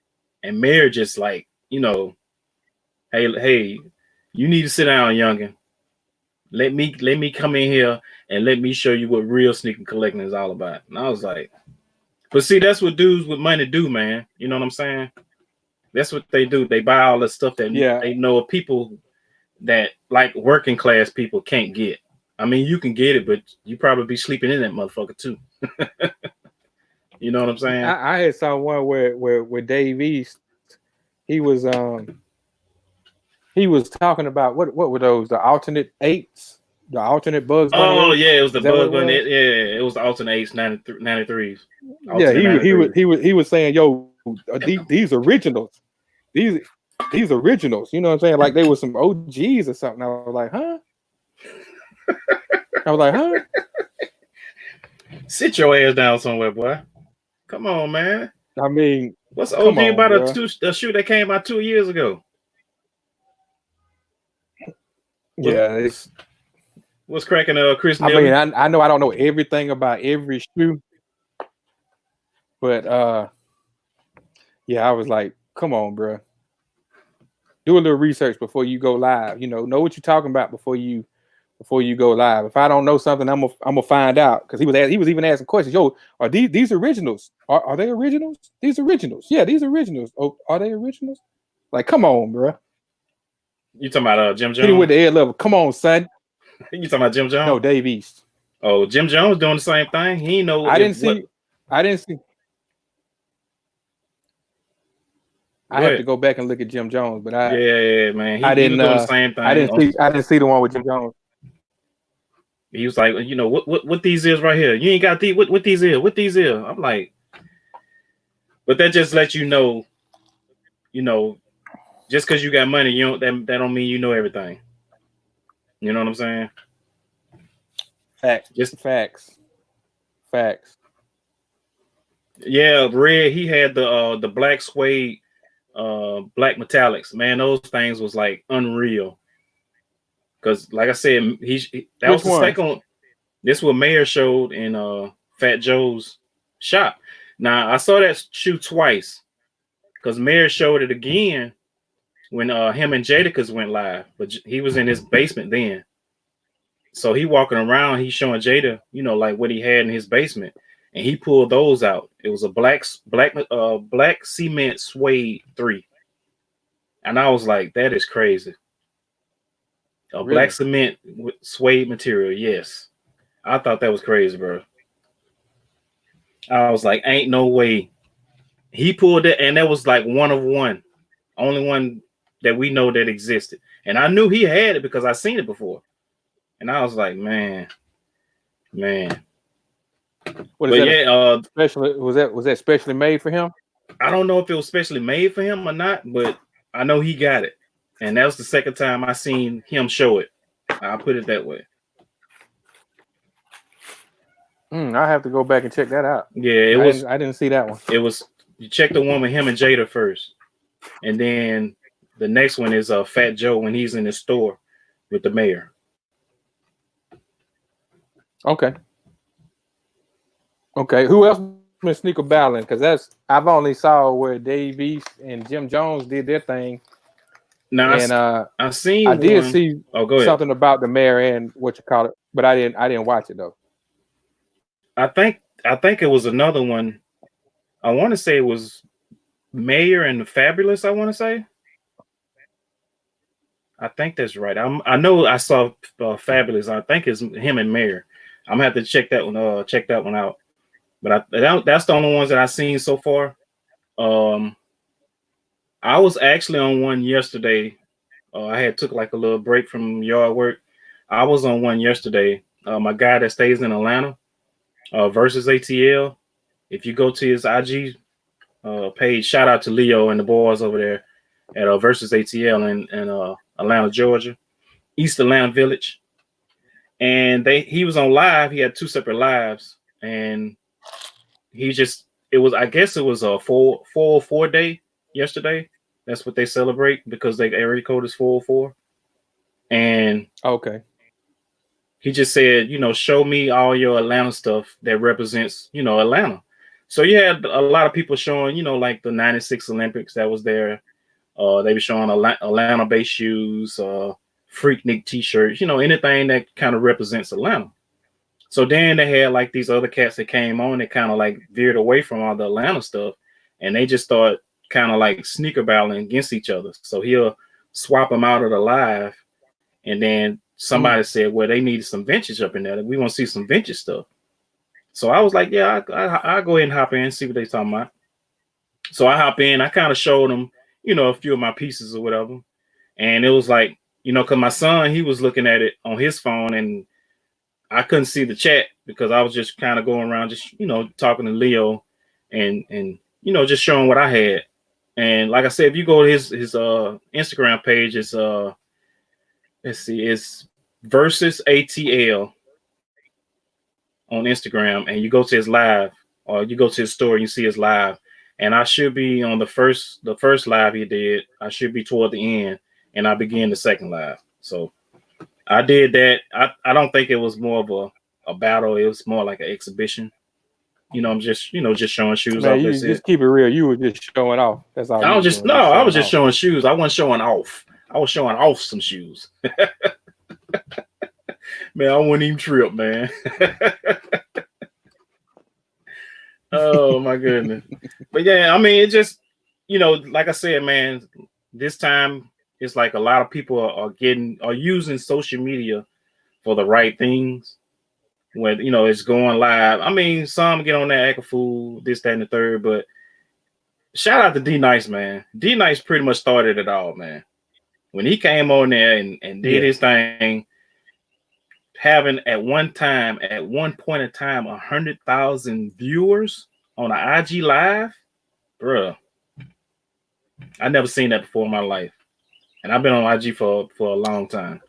A: And Mayor just like, hey, you need to sit down, youngin. Let me come in here and let me show you what real sneaker collecting is all about. And I was like, but see, that's what dudes with money do, man. You know what I'm saying? That's what they do. They buy all the stuff that they know of people that like working class people can't get. I mean, you can get it, but you probably be sleeping in that motherfucker too. You know what I'm saying?
B: I had saw one where Dave East, he was talking about what were those, the alternate 8s, the alternate Bugs Bunny.
A: Oh yeah, it was the Bugs Bunny. Yeah, it was the alternate 8s, 93s.
B: Yeah, he was saying, yo, these originals, these originals, you know what I'm saying? Like they were some OGs or something. I was like, huh?
A: Sit your ass down somewhere, boy. Come on, man.
B: I mean,
A: what's OG about a shoe that came out 2 years ago?
B: Yeah,
A: what's cracking Chris
B: I
A: Neal?
B: mean, I know I don't know everything about every shoe, but yeah, I was like, come on, bro. Do a little research before you go live. Know what you're talking about before you go live. If I don't know something, I'm gonna find out, because he was even asking questions. Yo, are these originals? Are they originals? These originals? Yeah, these originals. Oh, are they originals? Like, come on, bro.
A: You talking about Jim Jones?
B: Hit him with the air level. Come on, son.
A: You talking about Jim Jones?
B: No, Dave East.
A: Oh, Jim Jones doing the same thing. He know.
B: I didn't see. I have to go back and look at Jim Jones, but
A: yeah, man.
B: I didn't.
A: He was doing the same thing.
B: I didn't see the one with Jim Jones.
A: He was like, what these is right here. You ain't got these. What these is? What these is? I'm like, But that just lets you know, just because you got money, you don't that don't mean you know everything. You know what I'm saying?
B: Facts,
A: Just
B: facts, facts.
A: yeah, Red. He had the black suede, black metallics. Man, those things was like unreal. Because like I said, that was
B: Which
A: the
B: ones?
A: second. This what Mayor showed in Fat Joe's shop. Now I saw that shoe twice because Mayor showed it again when him and Jadakiss went live, but he was in his basement then. So he walking around, he showing Jada, like what he had in his basement, and he pulled those out. It was a black cement suede 3, and I was like, that is crazy. A black
B: Really?
A: cement with suede material, yes. I thought that was crazy, bro. I was like, ain't no way. He pulled it, and that was like one of one, only one that we know that existed. And I knew he had it because I seen it before, and I was like, man.
B: What is
A: But
B: that?
A: yeah,
B: Specially was that specially made for him?
A: I don't know if it was specially made for him or not, but I know he got it, and that was the second time I seen him show it. I'll put it that way.
B: I have to go back and check that out.
A: Yeah, it
B: I
A: was.
B: didn't. I didn't see that one.
A: It was. You check the one with him and Jada first, and then the next one is Fat Joe when he's in the store with the mayor.
B: Okay. Okay. Who else been sneaker battling? Because I've only saw where Dave East and Jim Jones did their thing,
A: Now
B: and
A: I
B: I
A: seen
B: did
A: one.
B: see
A: Oh, go ahead.
B: something about the mayor and what you call it, but I didn't watch it though.
A: I think it was another one. I want to say it was Mayor and the Fabulous. I want to say. I think that's right. I know I saw Fabulous. I think it's him and Mayor. I'm gonna have to check that one. Check that one out. But that's the only ones that I've seen so far. Um, I was actually on one yesterday. I had took like a little break from yard work. I was on one yesterday. My guy that stays in Atlanta, versus ATL. If you go to his IG page, shout out to Leo and the boys over there at versus ATL in Atlanta, Georgia, East Atlanta Village. And he was on live. He had two separate lives, and he just I guess it was a 404 day yesterday. That's what they celebrate because they area code is 404. And
B: Okay.
A: he just said, show me all your Atlanta stuff that represents, Atlanta. So you had a lot of people showing, like the 96 Olympics that was there. They were showing Atlanta based shoes, Freaknik t-shirts, anything that kind of represents Atlanta. So then they had like these other cats that came on that kind of like veered away from all the Atlanta stuff, and they just start kind of like sneaker battling against each other. So he'll swap them out of the live, and then somebody said, "Well, they needed some vintage up in there. We want to see some vintage stuff." So I was like, "Yeah, I'll go ahead and hop in and see what they talking about." So I hop in. I kind of showed them, a few of my pieces or whatever, and it was like, because my son he was looking at it on his phone and I couldn't see the chat because I was just kind of going around, just talking to Leo, and just showing what I had. And like I said, if you go to his Instagram page, it's let's see, it's versus ATL on Instagram, and you go to his live or you go to his store, and you see his live, and I should be on the first live he did. I should be toward the end, and I begin the second live. So I did that. I don't think it was more of a battle. It was more like an exhibition. I'm just showing shoes
B: Man,
A: off.
B: you
A: That's
B: just
A: it.
B: keep it real. You were just showing off. That's all
A: I
B: you
A: was
B: was
A: just
B: doing.
A: no,
B: Just
A: I was
B: showing
A: just
B: off.
A: showing shoes. I wasn't showing off. I was showing off some shoes. Man, I wouldn't even trip, man. Oh my goodness. But yeah, I mean, it just like I said, man, this time it's like a lot of people are using social media for the right things. When it's going live. I mean, some get on that act a fool, this, that, and the third, but shout out to D Nice, man. D Nice pretty much started it all, man. When he came on there and did
B: Yeah.
A: his thing, having at one point in time 100,000 viewers on an IG live. bruh, I never seen that before in my life, and I've been on IG for a long time.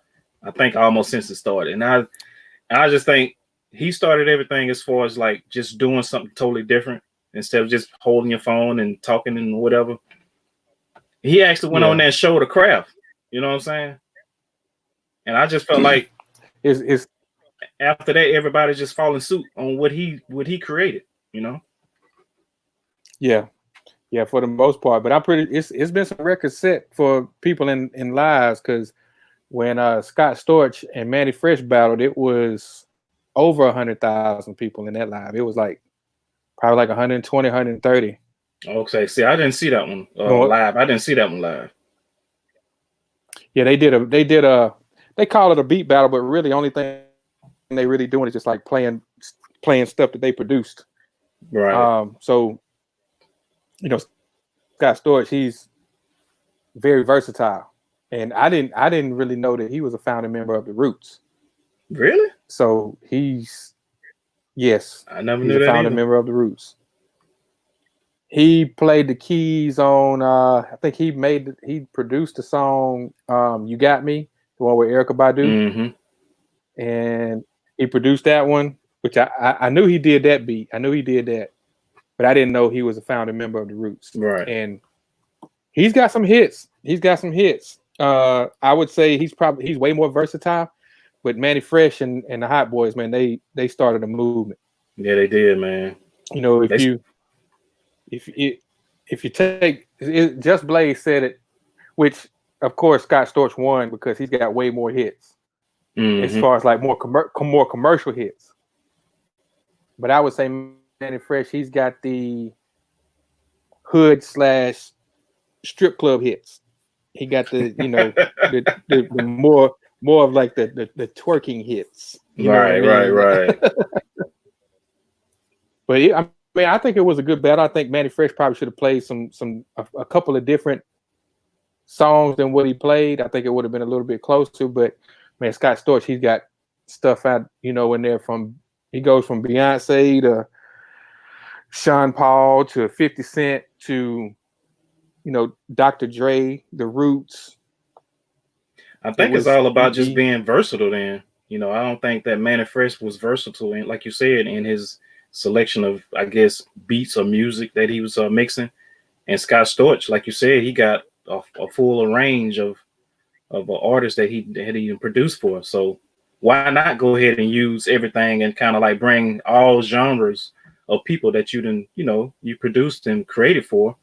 A: I think almost since it started, and I just think he started everything as far as like just doing something totally different instead of just holding your phone and talking and whatever. He actually went on
B: Yeah.
A: that show, The Craft. You know what I'm saying? And I just felt like
B: It's
A: after that, everybody just following suit on what he created. You know?
B: yeah. Yeah, for the most part. But I'm pretty it's been some records set for people in lives because when Scott Storch and Manny Fresh battled, it was over 100,000 people in that live. It was like probably like 120, 130.
A: Okay. See, I didn't see that one
B: Going,
A: live. I didn't see that one live.
B: yeah, they call it a beat battle, but really only thing they really doing is just like playing stuff that they produced.
A: Right.
B: So you know, Scott Storch, he's very versatile. And I didn't really know that he was a founding member of the Roots.
A: Really?
B: So yes,
A: I never
B: he's
A: knew
B: a
A: that
B: founding
A: either.
B: member of the Roots. He played the keys on I think he produced the song You Got Me, the one with Erykah Badu.
A: Mm-hmm.
B: And he produced that one, which I knew he did that beat. I knew he did that, but I didn't know he was a founding member of the Roots.
A: Right.
B: And he's got some hits. I would say he's way more versatile. But Manny Fresh and the Hot Boys, man, they started a movement.
A: Yeah, they did, man.
B: You know,
A: They.
B: if you take Just Blaze said it, which of course Scott Storch won because he's got way more hits as
A: Mm-hmm.
B: far as like more commercial hits. But I would say Manny Fresh, he's got the hood / strip club hits. He got the more of like the twerking hits. You know what I
A: Right. Right.
B: mean?
A: Right.
B: But I mean, I think it was a good battle. I think Manny Fresh probably should have played a couple of different songs than what he played. I think it would have been a little bit closer. But man, Scott Storch, he's got stuff out, in there he goes from Beyonce to Sean Paul to 50 Cent to Dr. Dre, The Roots.
A: I
B: It
A: think it's
B: was
A: all about just being versatile. Then I don't think that Manny Fresh was versatile, and like you said, in his selection of, I guess, beats or music that he was mixing. And Scott Storch, like you said, he got a full range of artists that he had even produced for. So why not go ahead and use everything and kind of like bring all genres of people that you produced and created for,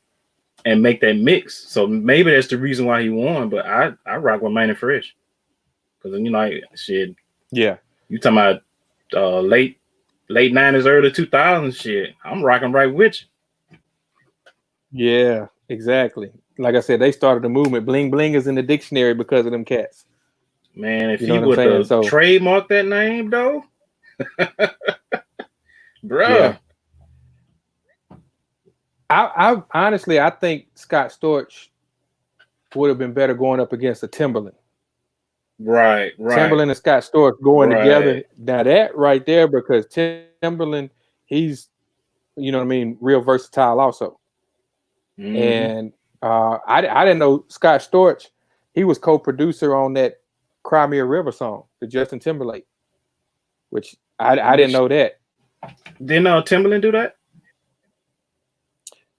A: and make that mix. So maybe that's the reason why he won. But I rock with Manny Fresh because like shit,
B: Yeah.
A: you talking about late 90s, early 2000s shit. I'm rocking right with you.
B: Yeah, exactly. Like I said, they started a movement. Bling bling is in the dictionary because of them cats.
A: Man, if
B: You know
A: he
B: what I'm
A: would
B: saying?
A: have
B: So
A: trademarked that name though,
B: yeah.
A: bruh.
B: I honestly I think Scott Storch would have been better going up against a Timberland.
A: Right, right,
B: Timberland and Scott Storch going
A: right.
B: together. Now that right there, because Timberland, he's what I mean, real versatile also.
A: Mm-hmm.
B: And I didn't know Scott Storch, he was co-producer on that Cry Me a River song, the Justin Timberlake, which I didn't
A: Which
B: know that.
A: didn't Timberland do that?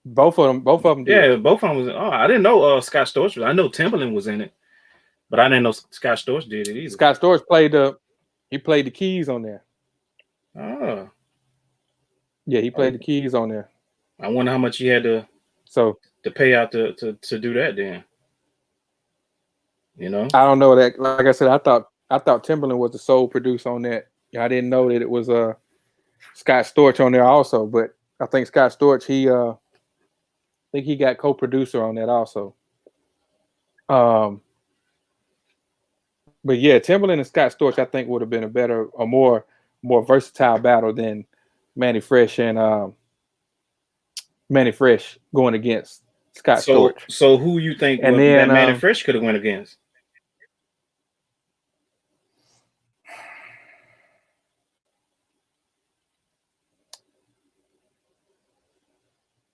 B: Both of them did.
A: Yeah, both of them was. Oh, I didn't know Scott Storch was. I know Timberland was in it, but I didn't know Scott Storch did it either.
B: Scott Storch played the keys on there.
A: Oh,
B: Yeah, he played the keys on there.
A: I wonder how much he had
B: So
A: to pay out to do that then.
B: I don't know that. Like I said, I thought Timberland was the sole producer on that. I didn't know that it was Scott Storch on there also. But I think Scott Storch I think he got co-producer on that also. But yeah, Timberland and Scott Storch I think would have been a more versatile battle than Manny Fresh and Manny Fresh going against Scott
A: So
B: Storch.
A: so who you think
B: And
A: that
B: then
A: Manny Fresh could have went against?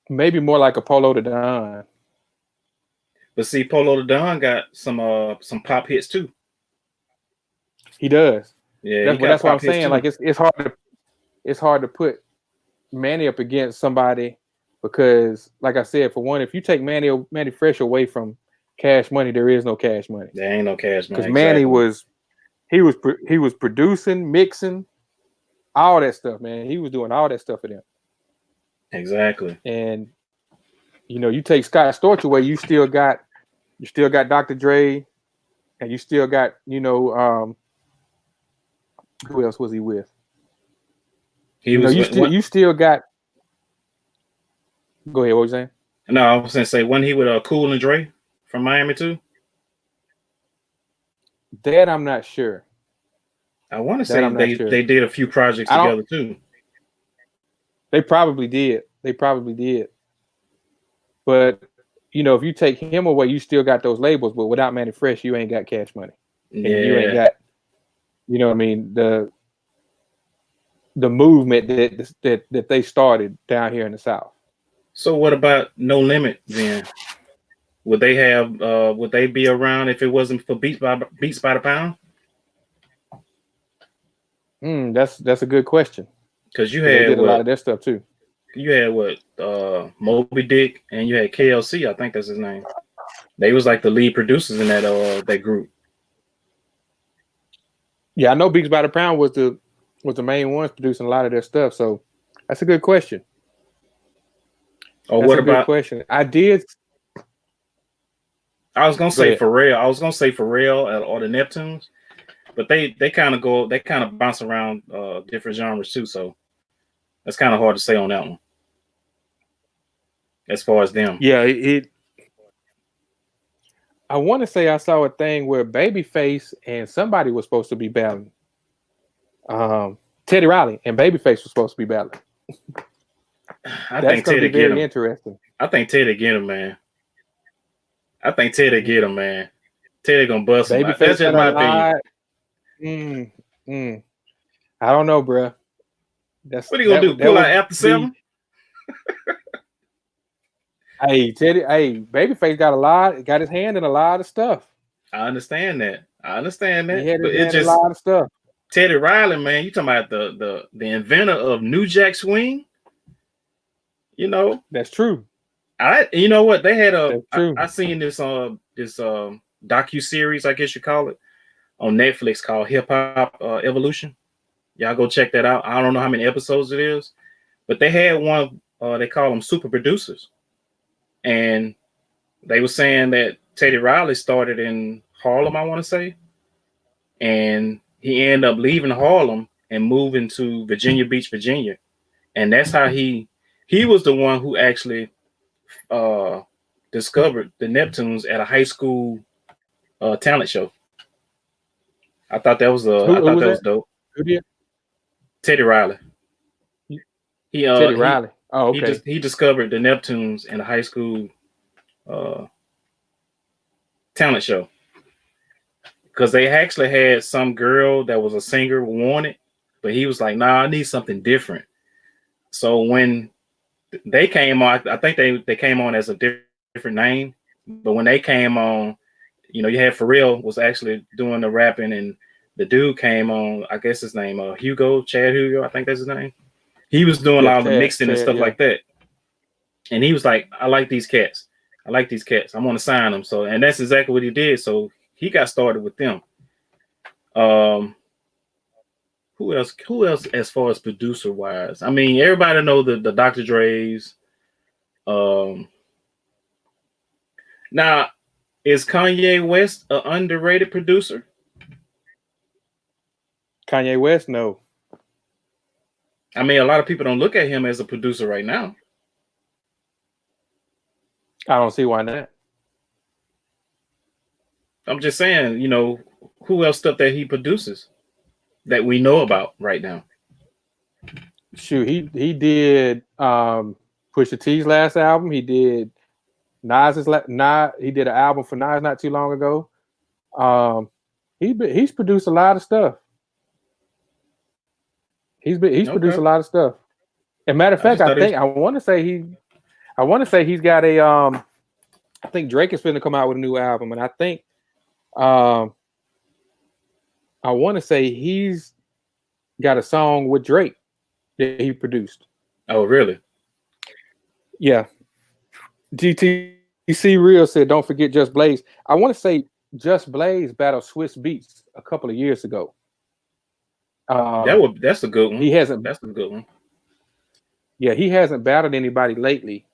B: Maybe more like a Polo the Don.
A: But see, Polo the Don got some pop hits too.
B: He does.
A: Yeah, he got
B: That's what I'm
A: pop hits
B: saying.
A: too.
B: Like it's hard to put Manny up against somebody because, like I said, for one, if you take Manny Fresh away from Cash Money, there is no Cash Money.
A: There ain't no Cash Money.
B: Because Manny was producing, mixing, all that stuff, man. He was doing all that stuff for them.
A: Exactly.
B: And you take Scott Storch away, you still got Dr. Dre, and you still got who else was he with? You still got. Go ahead. What was you saying?
A: No, I was gonna say wasn't he with Cool and Dre from Miami too?
B: That I'm not sure.
A: I want to say they did a few projects together too.
B: They probably did. But if you take him away, you still got those labels. But without Manny Fresh, you ain't got Cash Money.
A: Yeah.
B: And you ain't got, what I mean, the movement that they started down here in the South.
A: So what about No Limit then? Would they be around if it wasn't for Beats by the Pound?
B: That's a good question.
A: Because
B: they did a lot of that stuff too.
A: You had Moby Dick, and you had KLC. I think that's his name. They was like the lead producers in that group.
B: Yeah, I know Beats by the Pound was the main ones producing a lot of their stuff. So that's a good question. Good question? I
A: was gonna say Pharrell or the Neptunes, but they kind of bounce around different genres too. So that's kind of hard to say on that one. As far as them,
B: yeah, I want to say I saw a thing where Babyface and somebody was supposed to be battling. Teddy Riley and Babyface was supposed to be battling.
A: That's going to be
B: very interesting.
A: I think Teddy get him, man. Teddy gonna bust him. That's just my opinion.
B: I don't know, bro.
A: What are you gonna do? Pull out after 7?
B: Babyface got his hand in a lot of stuff.
A: I understand that.
B: He had his hand in
A: a
B: lot of stuff.
A: Teddy Riley, man, you talking about the inventor of New Jack Swing?
B: That's true.
A: You know what? They had I seen this docu-series, I guess you call it, on Netflix called Hip Hop Evolution. Y'all go check that out. I don't know how many episodes it is, but they had one. They call them super producers, and they were saying that Teddy Riley started in Harlem, I want to say, and he ended up leaving Harlem and moving to Virginia Beach, Virginia, and that's how he was the one who actually discovered the Neptunes at a high school talent show. I thought that was dope.
B: Who did?
A: Teddy Riley.
B: Teddy Riley. Oh, okay.
A: He discovered the Neptunes in a high school talent show because they actually had some girl that was a singer wanted, but he was like, "Nah, I need something different." So when they came on, I think they came on as a different name, but when they came on, you had Pharrell was actually doing the rapping, and the dude came on, I guess his name Chad Hugo, I think that's his name. He was doing all the mixing and stuff like that, and he was like, "I like these cats. I'm going to sign them." So, and that's exactly what he did. So he got started with them. Who else as far as producer wise? I mean, everybody know the Dr. Dre's. Now, is Kanye West an underrated producer?
B: Kanye West, no.
A: I mean, a lot of people don't look at him as a producer right now.
B: I don't see why not.
A: I'm just saying, who else stuff that he produces that we know about right now?
B: Shoot, he did Pusha T's last album. He did Nas's he did an album for Nas not too long ago. He's produced a lot of stuff. He's produced a lot of stuff. As a matter of fact, I want to say I want to say he's got a I think Drake is going to come out with a new album, and I think I want to say he's got a song with Drake that he produced.
A: Oh, really?
B: Yeah. GTC Real said, "Don't forget Just Blaze." I want to say Just Blaze battled Swiss Beats a couple of years ago.
A: That's a good one.
B: He hasn't.
A: That's a good one.
B: Yeah, he hasn't battled anybody lately.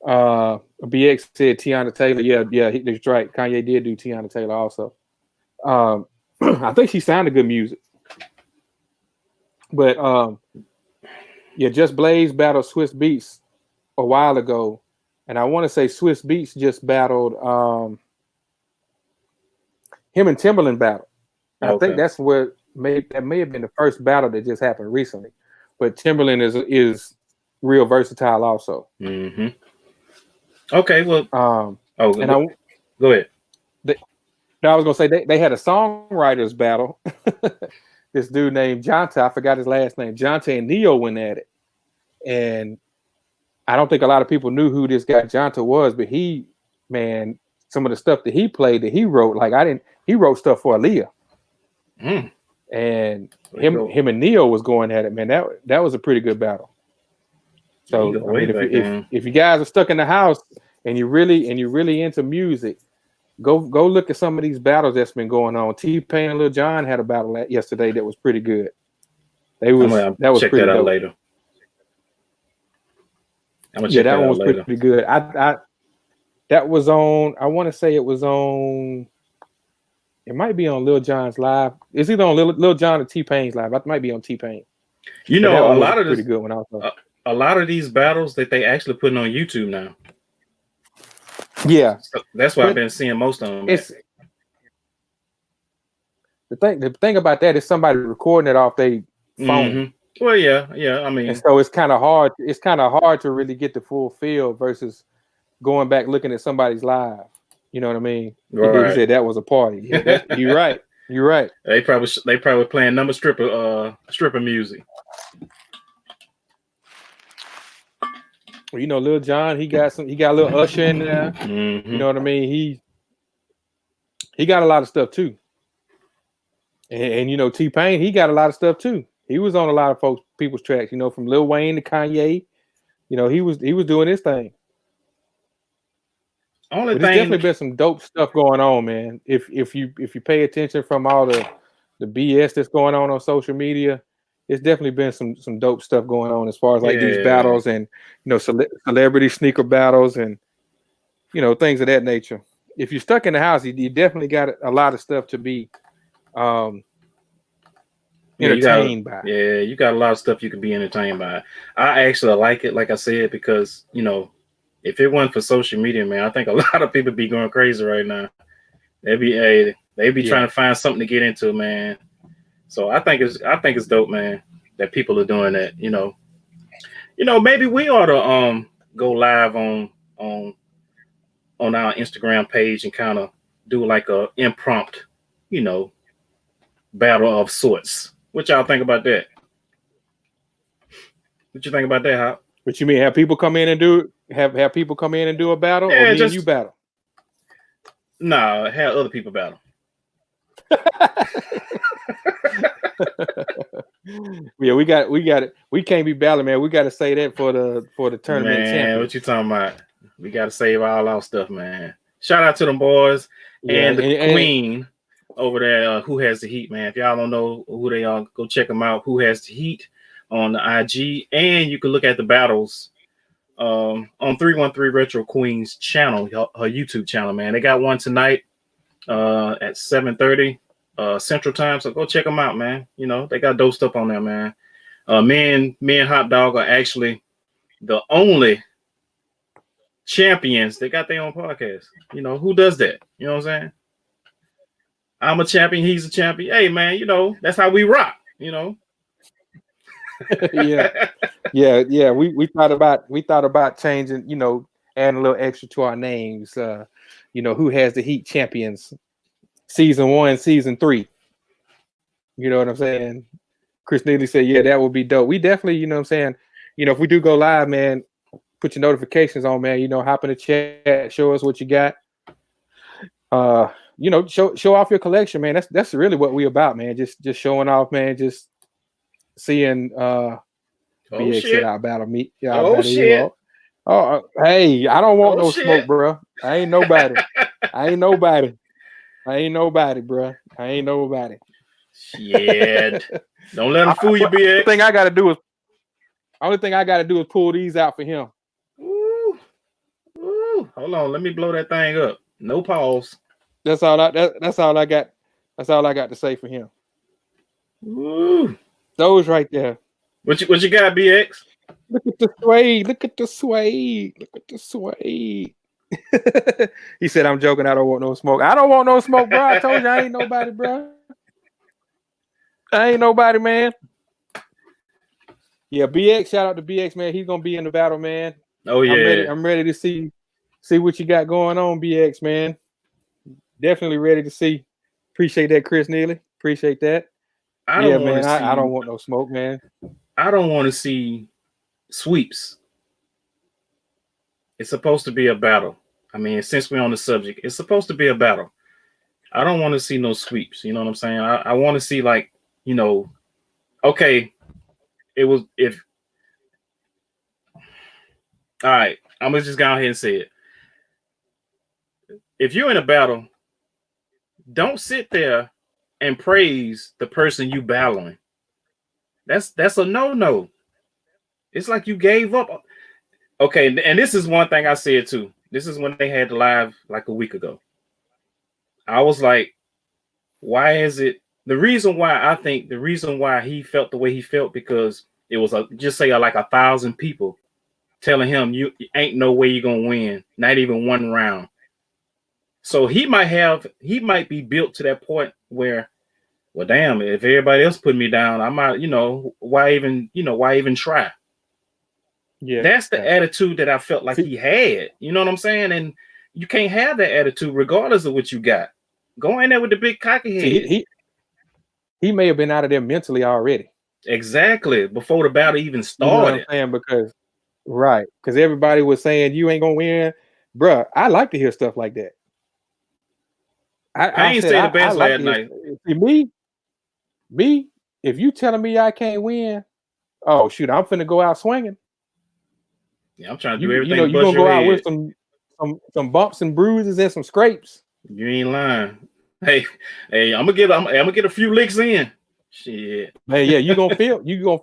B: BX said Tiana Taylor. Yeah, that's right. Kanye did do Tiana Taylor also. I think she sounded good music. But yeah, Just Blaze battled Swiss Beats a while ago, and I want to say Swiss Beats just battled him and Timberland battle. I think that's where that may have been the first battle that just happened recently. But Timberland is real versatile also.
A: Mm-hmm. Okay, well,
B: and
A: go ahead.
B: I was gonna say they had a songwriters battle. This dude named Jonta, I forgot his last name. Jonta and Neo went at it, and I don't think a lot of people knew who this guy Jonta was, but some of the stuff that he played that he wrote, he wrote stuff for Aaliyah. And him and Neo was going at it, man. That was a pretty good battle. So I mean, if you guys are stuck in the house and you're really into music, go look at some of these battles that's been going on. T-Pain and Lil Jon had a battle yesterday that was pretty good. That was
A: check
B: pretty
A: that out
B: dope.
A: later.
B: That one was pretty good. That was on. I want to say it was on. It might be on Lil Jon's live. It's either on Lil Jon or T-Pain's live. It might be on T-Pain.
A: You know, a lot of
B: pretty good one also.
A: A lot of these battles that they actually putting on YouTube now.
B: Yeah,
A: so that's why I've been seeing most of them.
B: The thing about that is somebody recording it off their phone.
A: Mm-hmm. Well, yeah. I mean,
B: and so it's kind of hard. It's kind of hard to really get the full feel versus going back looking at somebody's live. You know what I mean?
A: Right.
B: He said that was a party. Yeah, you're right. You're right.
A: They probably playing number stripper music.
B: Well, you know, Lil Jon, he got a little Usher in there.
A: Mm-hmm.
B: You know what I mean? He got a lot of stuff too. And you know, T-Pain, he got a lot of stuff too. He was on a lot of people's tracks, you know, from Lil Wayne to Kanye. You know, he was doing his thing. There's definitely been some dope stuff going on, man. If you pay attention from all the BS that's going on social media, it's definitely been some dope stuff going on as far as these battles and celebrity sneaker battles and things of that nature. If you're stuck in the house, you definitely got a lot of stuff to be entertained by.
A: Yeah, you got a lot of stuff you can be entertained by. I actually like it, like I said, because if it wasn't for social media, man, I think a lot of people be going crazy right now. They'd be trying to find something to get into, man. So I think it's dope, man, that people are doing that. Maybe we ought to go live on our Instagram page and kind of do like a impromptu, battle of sorts. What y'all think about that? What you think about that, Hop?
B: What you mean? Have people come in and do a battle, or me and you battle?
A: No, have other people battle.
B: Yeah, we got it. We can't be battling, man. We got to say that for the tournament champion.
A: What you talking about? We got to save all our stuff, man. Shout out to them boys and the queen over there. Who Has the Heat, man? If y'all don't know who they are, go check them out. Who Has the Heat on the IG, and you can look at the battles on 313 Retro Queen's channel, her YouTube channel, man. They got one tonight at 7:30 Central Time, so go check them out, man. They got dope stuff on there, man. Me and Hot Dog are actually the only champions that got their own podcast. Who does that? You know what I'm saying? I'm a champion, he's a champion. Hey, man, that's how we rock.
B: Yeah. We thought about changing, adding a little extra to our names. Who Has the Heat champions, season 1, season 3. You know what I'm saying? Chris Neely said, yeah, that would be dope. We definitely, if we do go live, man, put your notifications on, man. You know, hop in the chat, show us what you got. You know, show off your collection, man. That's really what we about, man. Just showing off, man. Just seeing BX
A: shit.
B: said I'll battle me. Yeah, I'll
A: Oh
B: battle you
A: shit.
B: all. Oh, hey, I don't want
A: Oh
B: no
A: shit.
B: smoke, bro. I ain't nobody. I ain't nobody. I ain't nobody, bro. I ain't nobody.
A: Shit. Don't let him fool you, BX.
B: Only thing I gotta do is pull these out for him.
A: Ooh. Ooh. Hold on, let me blow that thing up. No pause.
B: That's all I got. That's all I got to say for him.
A: Ooh.
B: Those right there.
A: What you got, BX?
B: Look at the suede. Look at the suede. Look at the suede. He said, I'm joking. I don't want no smoke. I don't want no smoke, bro. I told you I ain't nobody, bro. I ain't nobody, man. Yeah, BX. Shout out to BX, man. He's gonna be in the battle, man.
A: Oh yeah.
B: I'm ready to see what you got going on, BX, man. Definitely ready to see. Appreciate that, Chris Neely. Appreciate that. I don't want no smoke, man.
A: I don't want to see sweeps. It's supposed to be a battle. I mean, since we're on the subject, it's supposed to be a battle. I don't want to see no sweeps. You know what I'm saying? I want to see, like, you know, okay, it was if. All right, I'm gonna just go ahead and say it. If you're in a battle, don't sit there and praise the person you battling. That's a no. It's like you gave up. Okay, and this is one thing I said too. This is when they had the live like a week ago. I was like, why is it the reason why he felt the way he felt, because it was just say like 1,000 people telling him you ain't no way you're gonna win, not even one round. So he might be built to that point where, well, damn, if everybody else put me down, I might, why even try?
B: Yeah,
A: that's the attitude that I felt like he had. You know what I'm saying? And you can't have that attitude regardless of what you got. Go in there with the big cocky head.
B: He may have been out of there mentally already.
A: Exactly, before the battle even started.
B: You know what I'm saying? Because everybody was saying you ain't gonna win, bruh. I like to hear stuff like that. I said the best last night. Me, if you telling me I can't win, oh shoot, I'm finna go out swinging.
A: Yeah, I'm trying to do everything.
B: You're gonna go out with some bumps and bruises and some scrapes.
A: You ain't lying. Hey, I'm gonna get a few licks in. Shit.
B: Man, yeah, you gonna feel me. You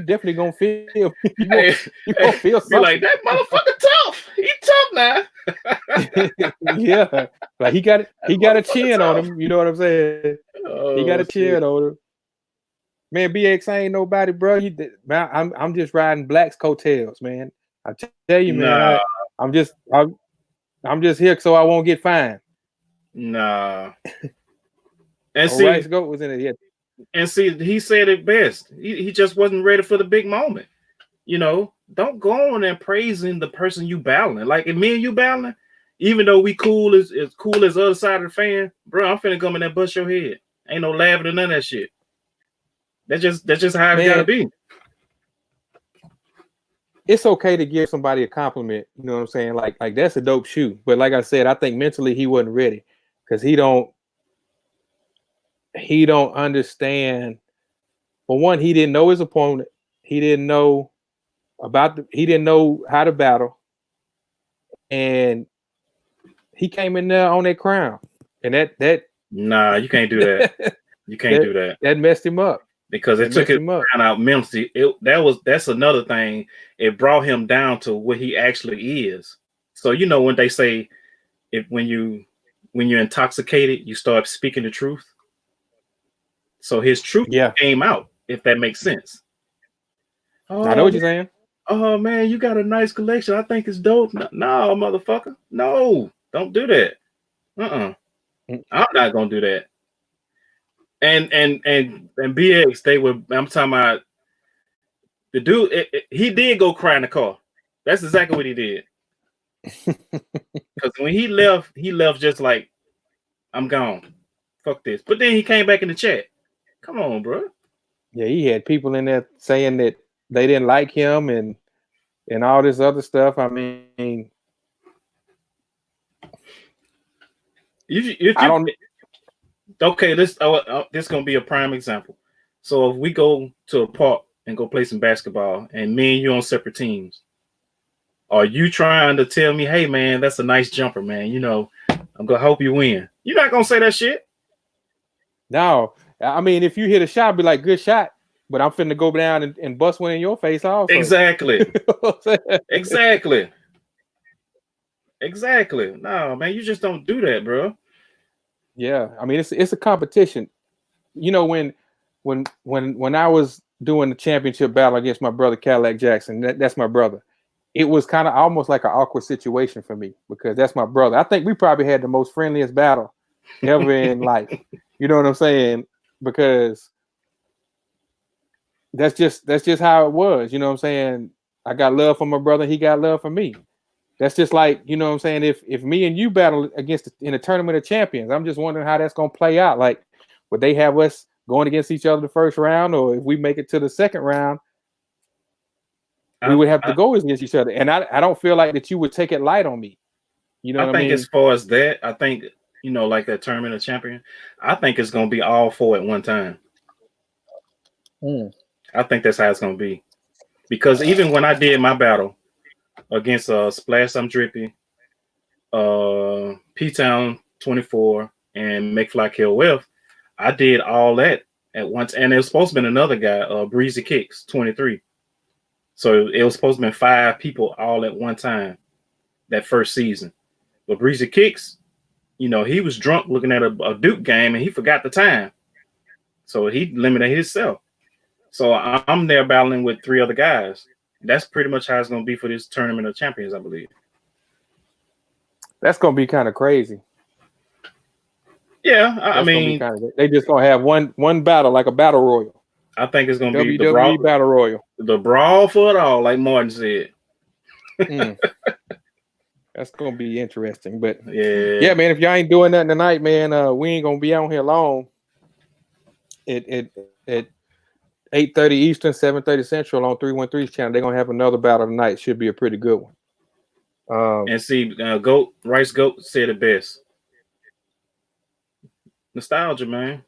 B: definitely gonna feel me. You gonna feel something.
A: Be like, that motherfucker tough. He tough
B: now. Yeah, like he got a chin on him. You know what I'm saying? Oh, he got a chin on him. Man, BX ain't nobody, bro. I'm just riding Black's coattails, man. I tell you, man. I'm just here so I won't get fined.
A: Nah. And
B: Rice Goat was in it. Yeah.
A: And see, he said it best. He just wasn't ready for the big moment. Don't go on and praising the person you battling. Like, if me and you battling, even though we cool as the other side of the fan, bro, I'm finna come in there and bust your head. Ain't no laughing or none of that shit. That's just how it gotta be.
B: It's okay to give somebody a compliment. You know what I'm saying? Like that's a dope shoe. But like I said, I think mentally he wasn't ready because he don't understand. For one, he didn't know his opponent. He didn't know how to battle, and he came in there on that crown, and that
A: nah, you can't do that. You can't do that.
B: That messed him up
A: because it took him out mentally. That's another thing. It brought him down to what he actually is. So when they say when you're intoxicated, you start speaking the truth. So his truth came out, if that makes sense.
B: Oh, I know what you're saying.
A: Oh man, you got a nice collection. I think it's dope. No, motherfucker. No, don't do that. I'm not gonna do that. And BX, I'm talking about the dude. He did go cry in the car. That's exactly what he did. Because when he left just like, I'm gone. Fuck this. But then he came back in the chat. Come on, bro.
B: Yeah, he had people in there saying that they didn't like him and and all this other stuff. I mean,
A: If
B: I
A: you
B: don't.
A: okay, this gonna be a prime example. So if we go to a park and go play some basketball, and me and you on separate teams, are you trying to tell me, hey man, that's a nice jumper, man? You know, I'm gonna hope you win. You're not gonna say that shit.
B: No, I mean, if you hit a shot, be like, good shot. But I'm finna go down and bust one in your face also.
A: Exactly.
B: You know what I'm saying?
A: Exactly. Exactly. No, man, you just don't do that, bro.
B: Yeah, I mean, it's a competition. You know, when I was doing the championship battle against my brother Cadillac Jackson, that's my brother. It was kind of almost like an awkward situation for me because that's my brother. I think we probably had the most friendliest battle ever in life. You know what I'm saying? Because that's just how it was. You know what I'm saying? I got love for my brother, he got love for me. That's just like, you know what I'm saying? If me and you battle against in a tournament of champions, I'm just wondering how that's gonna play out. Like, would they have us going against each other the first round, or if we make it to the second round, we
A: I,
B: would have to
A: I
B: go against each other. And I don't feel like that you would take it light on me. You know
A: I
B: what I
A: think as
B: mean?
A: far as that, I think like that tournament of champion, I think it's gonna be all four at one time.
B: Mm.
A: I think that's how it's gonna be. Because even when I did my battle against Splash I'm Drippy, P Town 24, and McFly Kill Wealth, I did all that at once. And it was supposed to be another guy, Breezy Kicks 23. So it was supposed to be 5 people all at one time that first season. But Breezy Kicks, he was drunk looking at a Duke game and he forgot the time. So he eliminated himself. So I'm there battling with 3 other guys. That's pretty much how it's going to be for this tournament of champions, I believe.
B: That's gonna be kind of crazy.
A: Yeah, I
B: That's gonna be
A: mean,
B: kind of. They just gonna have one battle, like a battle royal.
A: I think it's going to be
B: WWE battle royal.
A: the brawl for it all, like Martin said.
B: Mm. That's gonna be interesting. But
A: Yeah,
B: yeah, man, if y'all ain't doing nothing tonight, man, we ain't gonna be out here long. At 8:30 Eastern, 7:30 Central on 313's channel, they're gonna have another battle tonight. Should be a pretty good one.
A: and see, Rice Goat said it best. Nostalgia, man.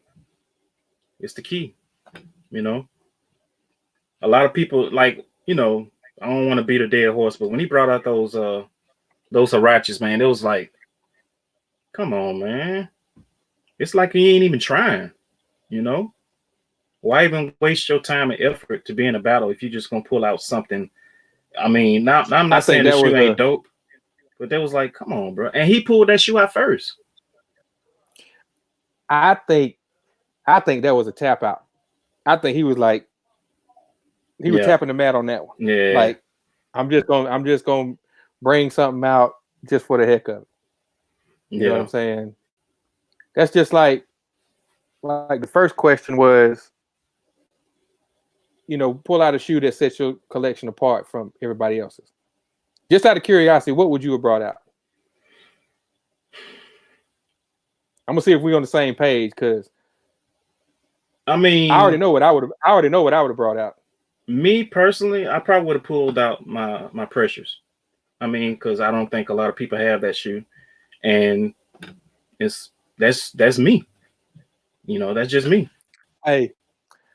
A: It's the key. A lot of people like, I don't want to beat a dead horse, but when he brought out those Harachis, man, it was like, come on, man. It's like he ain't even trying, you know? Why even waste your time and effort to be in a battle if you're just gonna pull out something? I mean, I'm not saying the shoe ain't dope, but they was like, come on, bro. And he pulled that shoe out first.
B: I think that was a tap out. I think he was like, he was tapping the mat on that one.
A: Yeah.
B: Like, I'm just gonna bring something out just for the heck of it. You know what I'm saying? That's just like the first question was, pull out a shoe that sets your collection apart from everybody else's. Just out of curiosity, what would you have brought out? I'm gonna see if we're on the same page, because
A: I mean,
B: I already know what I would have brought out.
A: Me personally, I probably would have pulled out my Pressures. I mean, because I don't think a lot of people have that shoe, and that's me. That's just me.
B: Hey,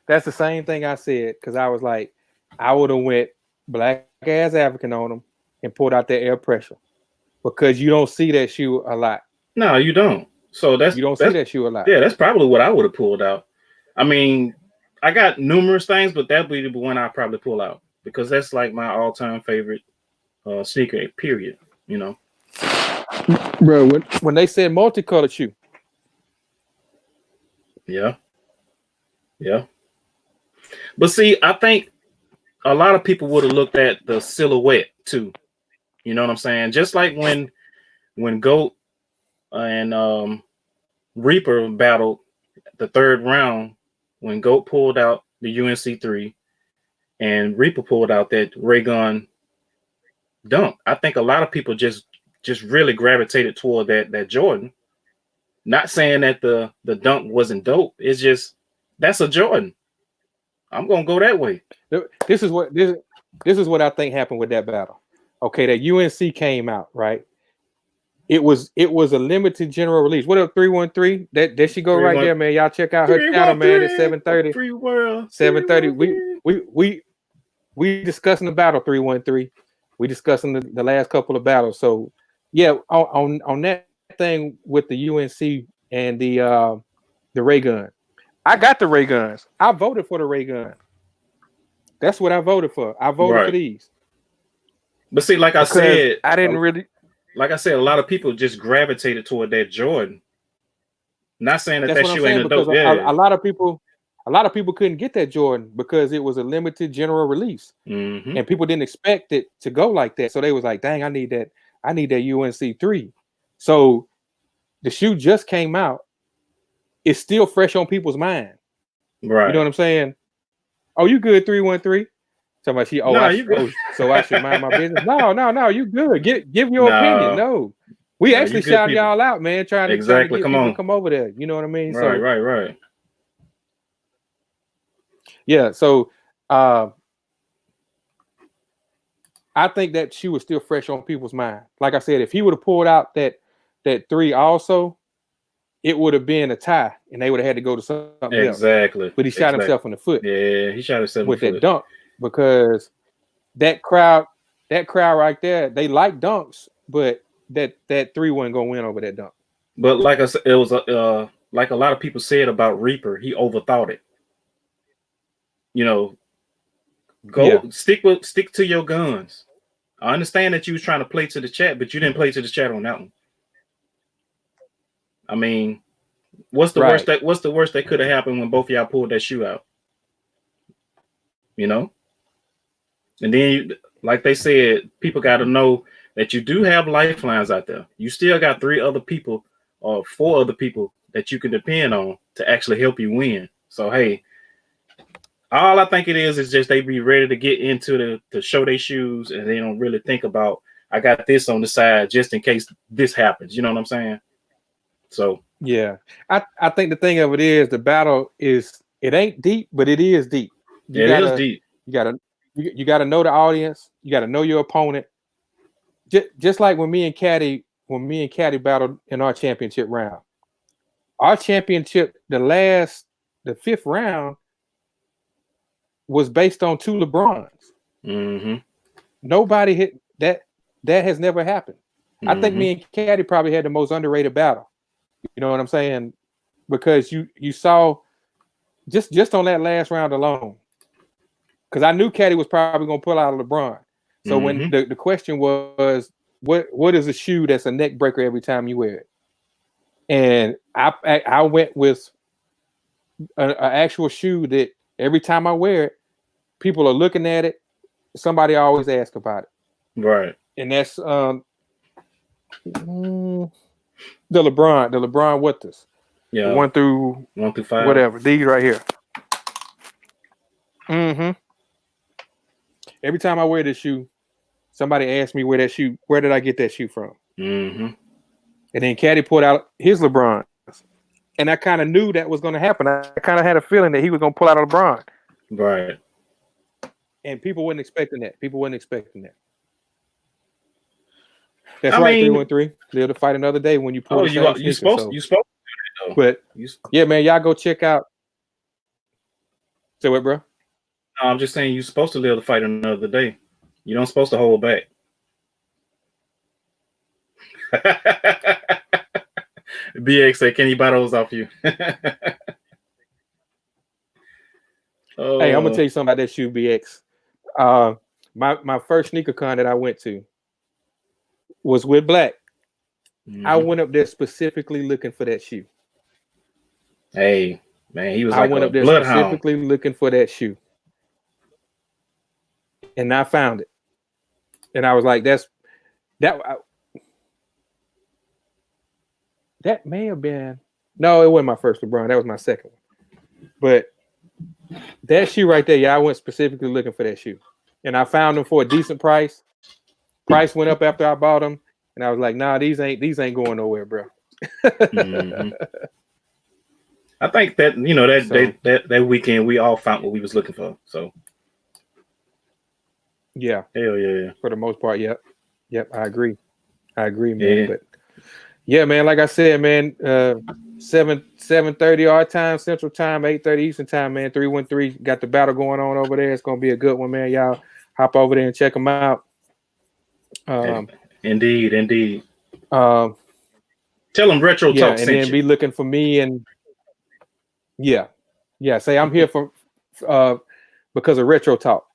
B: that's the same thing I said, because I was like, I would have went black ass African on them and pulled out that Air Pressure, because you don't see that shoe a lot.
A: No, you don't. So
B: you don't see that shoe a lot.
A: Yeah, that's probably what I would have pulled out. I mean, I got numerous things, but that'd be the one I'd probably pull out, because that's like my all-time favorite sneaker, period.
B: Bro, when they said multicolored shoe.
A: Yeah. But see, I think a lot of people would have looked at the silhouette too. You know what I'm saying? Just like when Goat and Reaper battled the third round, when Goat pulled out the UNC3 and Reaper pulled out that Raygun Dunk. I think a lot of people just really gravitated toward that Jordan. Not saying that the Dunk wasn't dope. It's just, that's a Jordan. I'm gonna go that way.
B: This is what This is what I think happened with that battle. Okay, that UNC came out, right? It was a limited general release. What up, 313? That she go right there, man. Y'all check out her channel, man. It's 7:30.
A: Free world.
B: 7:30. We discussing the battle 313. We discussing the last couple of battles. So yeah, on that thing with the UNC and the ray gun. I got the ray guns. I voted for the ray gun. That's what I voted for. I voted for these.
A: But see, like I said,
B: I didn't really.
A: Like I said, a lot of people just gravitated toward that Jordan. Not saying that shoe ain't a dope.
B: A lot of people couldn't get that Jordan because it was a limited general release, and people didn't expect it to go like that. So they was like, "Dang, I need that UNC 3." So the shoe just came out. It's still fresh on people's mind.
A: Right.
B: You know what I'm saying? Oh, you good, 313? Talking about so I should mind my business. No, you good. Give your opinion. No. We actually shout y'all out, man, trying to get people to come over there. You know what I mean?
A: Right.
B: Yeah, so I think that she was still fresh on people's mind. Like I said, if he would have pulled out that 3 also, it would have been a tie, and they would have had to go to something else.
A: Exactly.
B: But he shot himself in the foot.
A: Yeah, he shot himself
B: with that dunk because that crowd right there, they like dunks, but that 3 wasn't gonna win over that dunk.
A: But like I said, it was like a lot of people said about Reaper, he overthought it. You know, stick to your guns. I understand that you was trying to play to the chat, but you didn't play to the chat on that one. I mean, what's the worst that could have happened when both of y'all pulled that shoe out? You know? And then, like they said, people got to know that you do have lifelines out there. You still got 3 other people or 4 other people that you can depend on to actually help you win. So, hey, all I think it is just they be ready to get into to show their shoes, and they don't really think about, I got this on the side just in case this happens. You know what I'm saying? So
B: yeah, I think the thing of it is the battle is, it ain't deep, but it is deep.
A: It is deep.
B: You gotta know the audience. You gotta know your opponent. Just like when me and Caddy battled in our championship round. Our championship, the 5th round, was based on 2 LeBrons. Nobody hit that. That has never happened. I think me and Caddy probably had the most underrated battle. You know what I'm saying? Because you saw just on that last round alone. Because I knew Caddy was probably going to pull out a LeBron. So when the question was, what is a shoe that's a neck breaker every time you wear it? And I went with an actual shoe that every time I wear it, people are looking at it. Somebody always asks about it.
A: Right.
B: And that's the LeBron with us.
A: Yeah.
B: 1 through
A: 5.
B: Whatever. These right here. Every time I wear this shoe, somebody asks me where did I get that shoe from? And then Caddy pulled out his LeBron. And I kind of knew that was going to happen. I kind of had a feeling that he was going to pull out a LeBron.
A: Right.
B: And people weren't expecting that. That's right, 313. Live to fight another day when you pull
A: you supposed to do that, though.
B: But yeah, man, y'all go check out. Say what, bro?
A: No, I'm just saying you're supposed to live to fight another day. You don't supposed to hold back. BX said, can he buy those off you?
B: Hey, I'm gonna tell you something about that shoe, BX. My first sneaker con that I went to was with Black. I went up there specifically looking for that shoe.
A: Hey, man, he was
B: I went up there
A: bloodhound.
B: specifically looking for that shoe. And I found it. And I was like, that may have been, no, it wasn't my first LeBron. That was my second one. But that shoe right there, yeah, I went specifically looking for that shoe. And I found them for a decent price. Price went up after I bought them. And I was like, nah, these ain't going nowhere, bro.
A: I think that, that weekend we all found what we was looking for. So
B: Yeah.
A: Hell yeah.
B: For the most part, yep. Yep, I agree, man.
A: Yeah.
B: But yeah, man, like I said, man, 7:30 our time, Central Time, 8:30 Eastern Time, man. 313 got the battle going on over there. It's gonna be a good one, man. Y'all hop over there and check them out.
A: Indeed.
B: Um,
A: Tell them Retro
B: yeah,
A: Talk
B: and
A: sent
B: then
A: you.
B: be looking for me and yeah. Say I'm here for because of Retro Talk.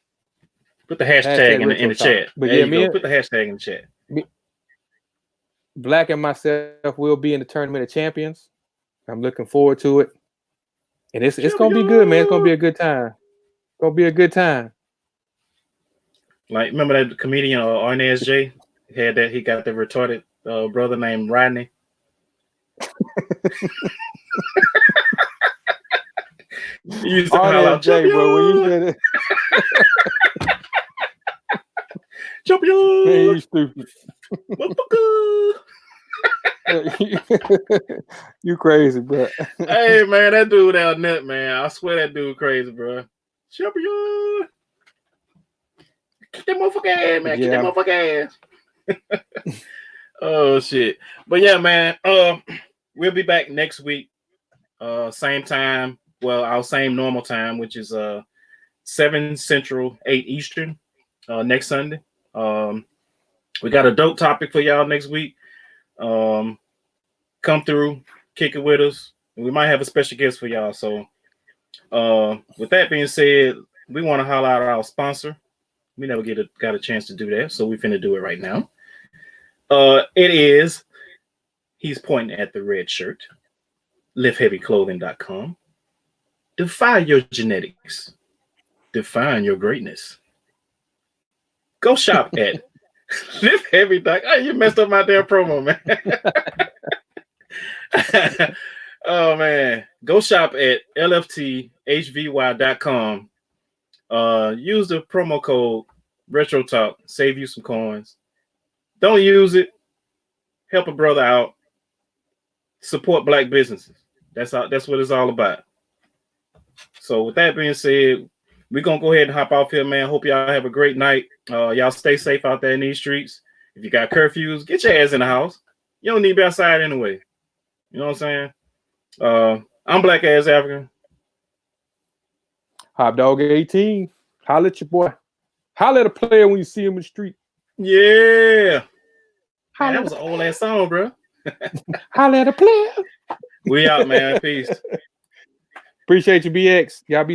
A: Put the hashtag in the
B: Talk.
A: chat.
B: But
A: there
B: yeah,
A: you go. Put the hashtag in the chat.
B: Black and myself will be in the Tournament of Champions. I'm looking forward to it. And it's gonna be good, man. It's gonna be a good time. Gonna be a good time.
A: Like, remember that comedian Arnaz J had that? He got the retarded brother named Rodney. He used to call out
B: J, bro. When you said it.
A: Champion.
B: Man, you stupid. You crazy, bro.
A: Hey, man, that dude out net, man. I swear that dude crazy, bro. Champion. Kick that motherfucker ass, man.
B: Yeah.
A: Kick that motherfucker ass. Oh, shit. But yeah, man, we'll be back next week. Same time. Well, our same normal time, which is 7 Central, 8 Eastern, next Sunday. We got a dope topic for y'all next week. Come through, kick it with us. We might have a special guest for y'all. So with that being said, we want to holler out our sponsor. We never got a chance to do that, so we finna do it right now. It is, he's pointing at the red shirt, liftheavyclothing.com. Defy your genetics. Define your greatness. Go shop at liftheavy.com. Oh, you messed up my damn promo, man. Oh, man. Go shop at lfthvy.com. Use the promo code Retro Talk. Save you some coins. Don't use it. Help a brother out. Support black businesses. That's what it's all about. So with that being said, we're going to go ahead and hop off here, man. Hope y'all have a great night. Y'all stay safe out there in these streets. If you got curfews, get your ass in the house. You don't need to be outside anyway. You know what I'm saying? I'm Black Ass African.
B: Hot Dog 18. Holla at your boy. Holla at a player when you see him in the street.
A: Yeah. Man, that was an old ass song, bro.
B: Holla at a player.
A: We out, man. Peace.
B: Appreciate you, BX. Y'all be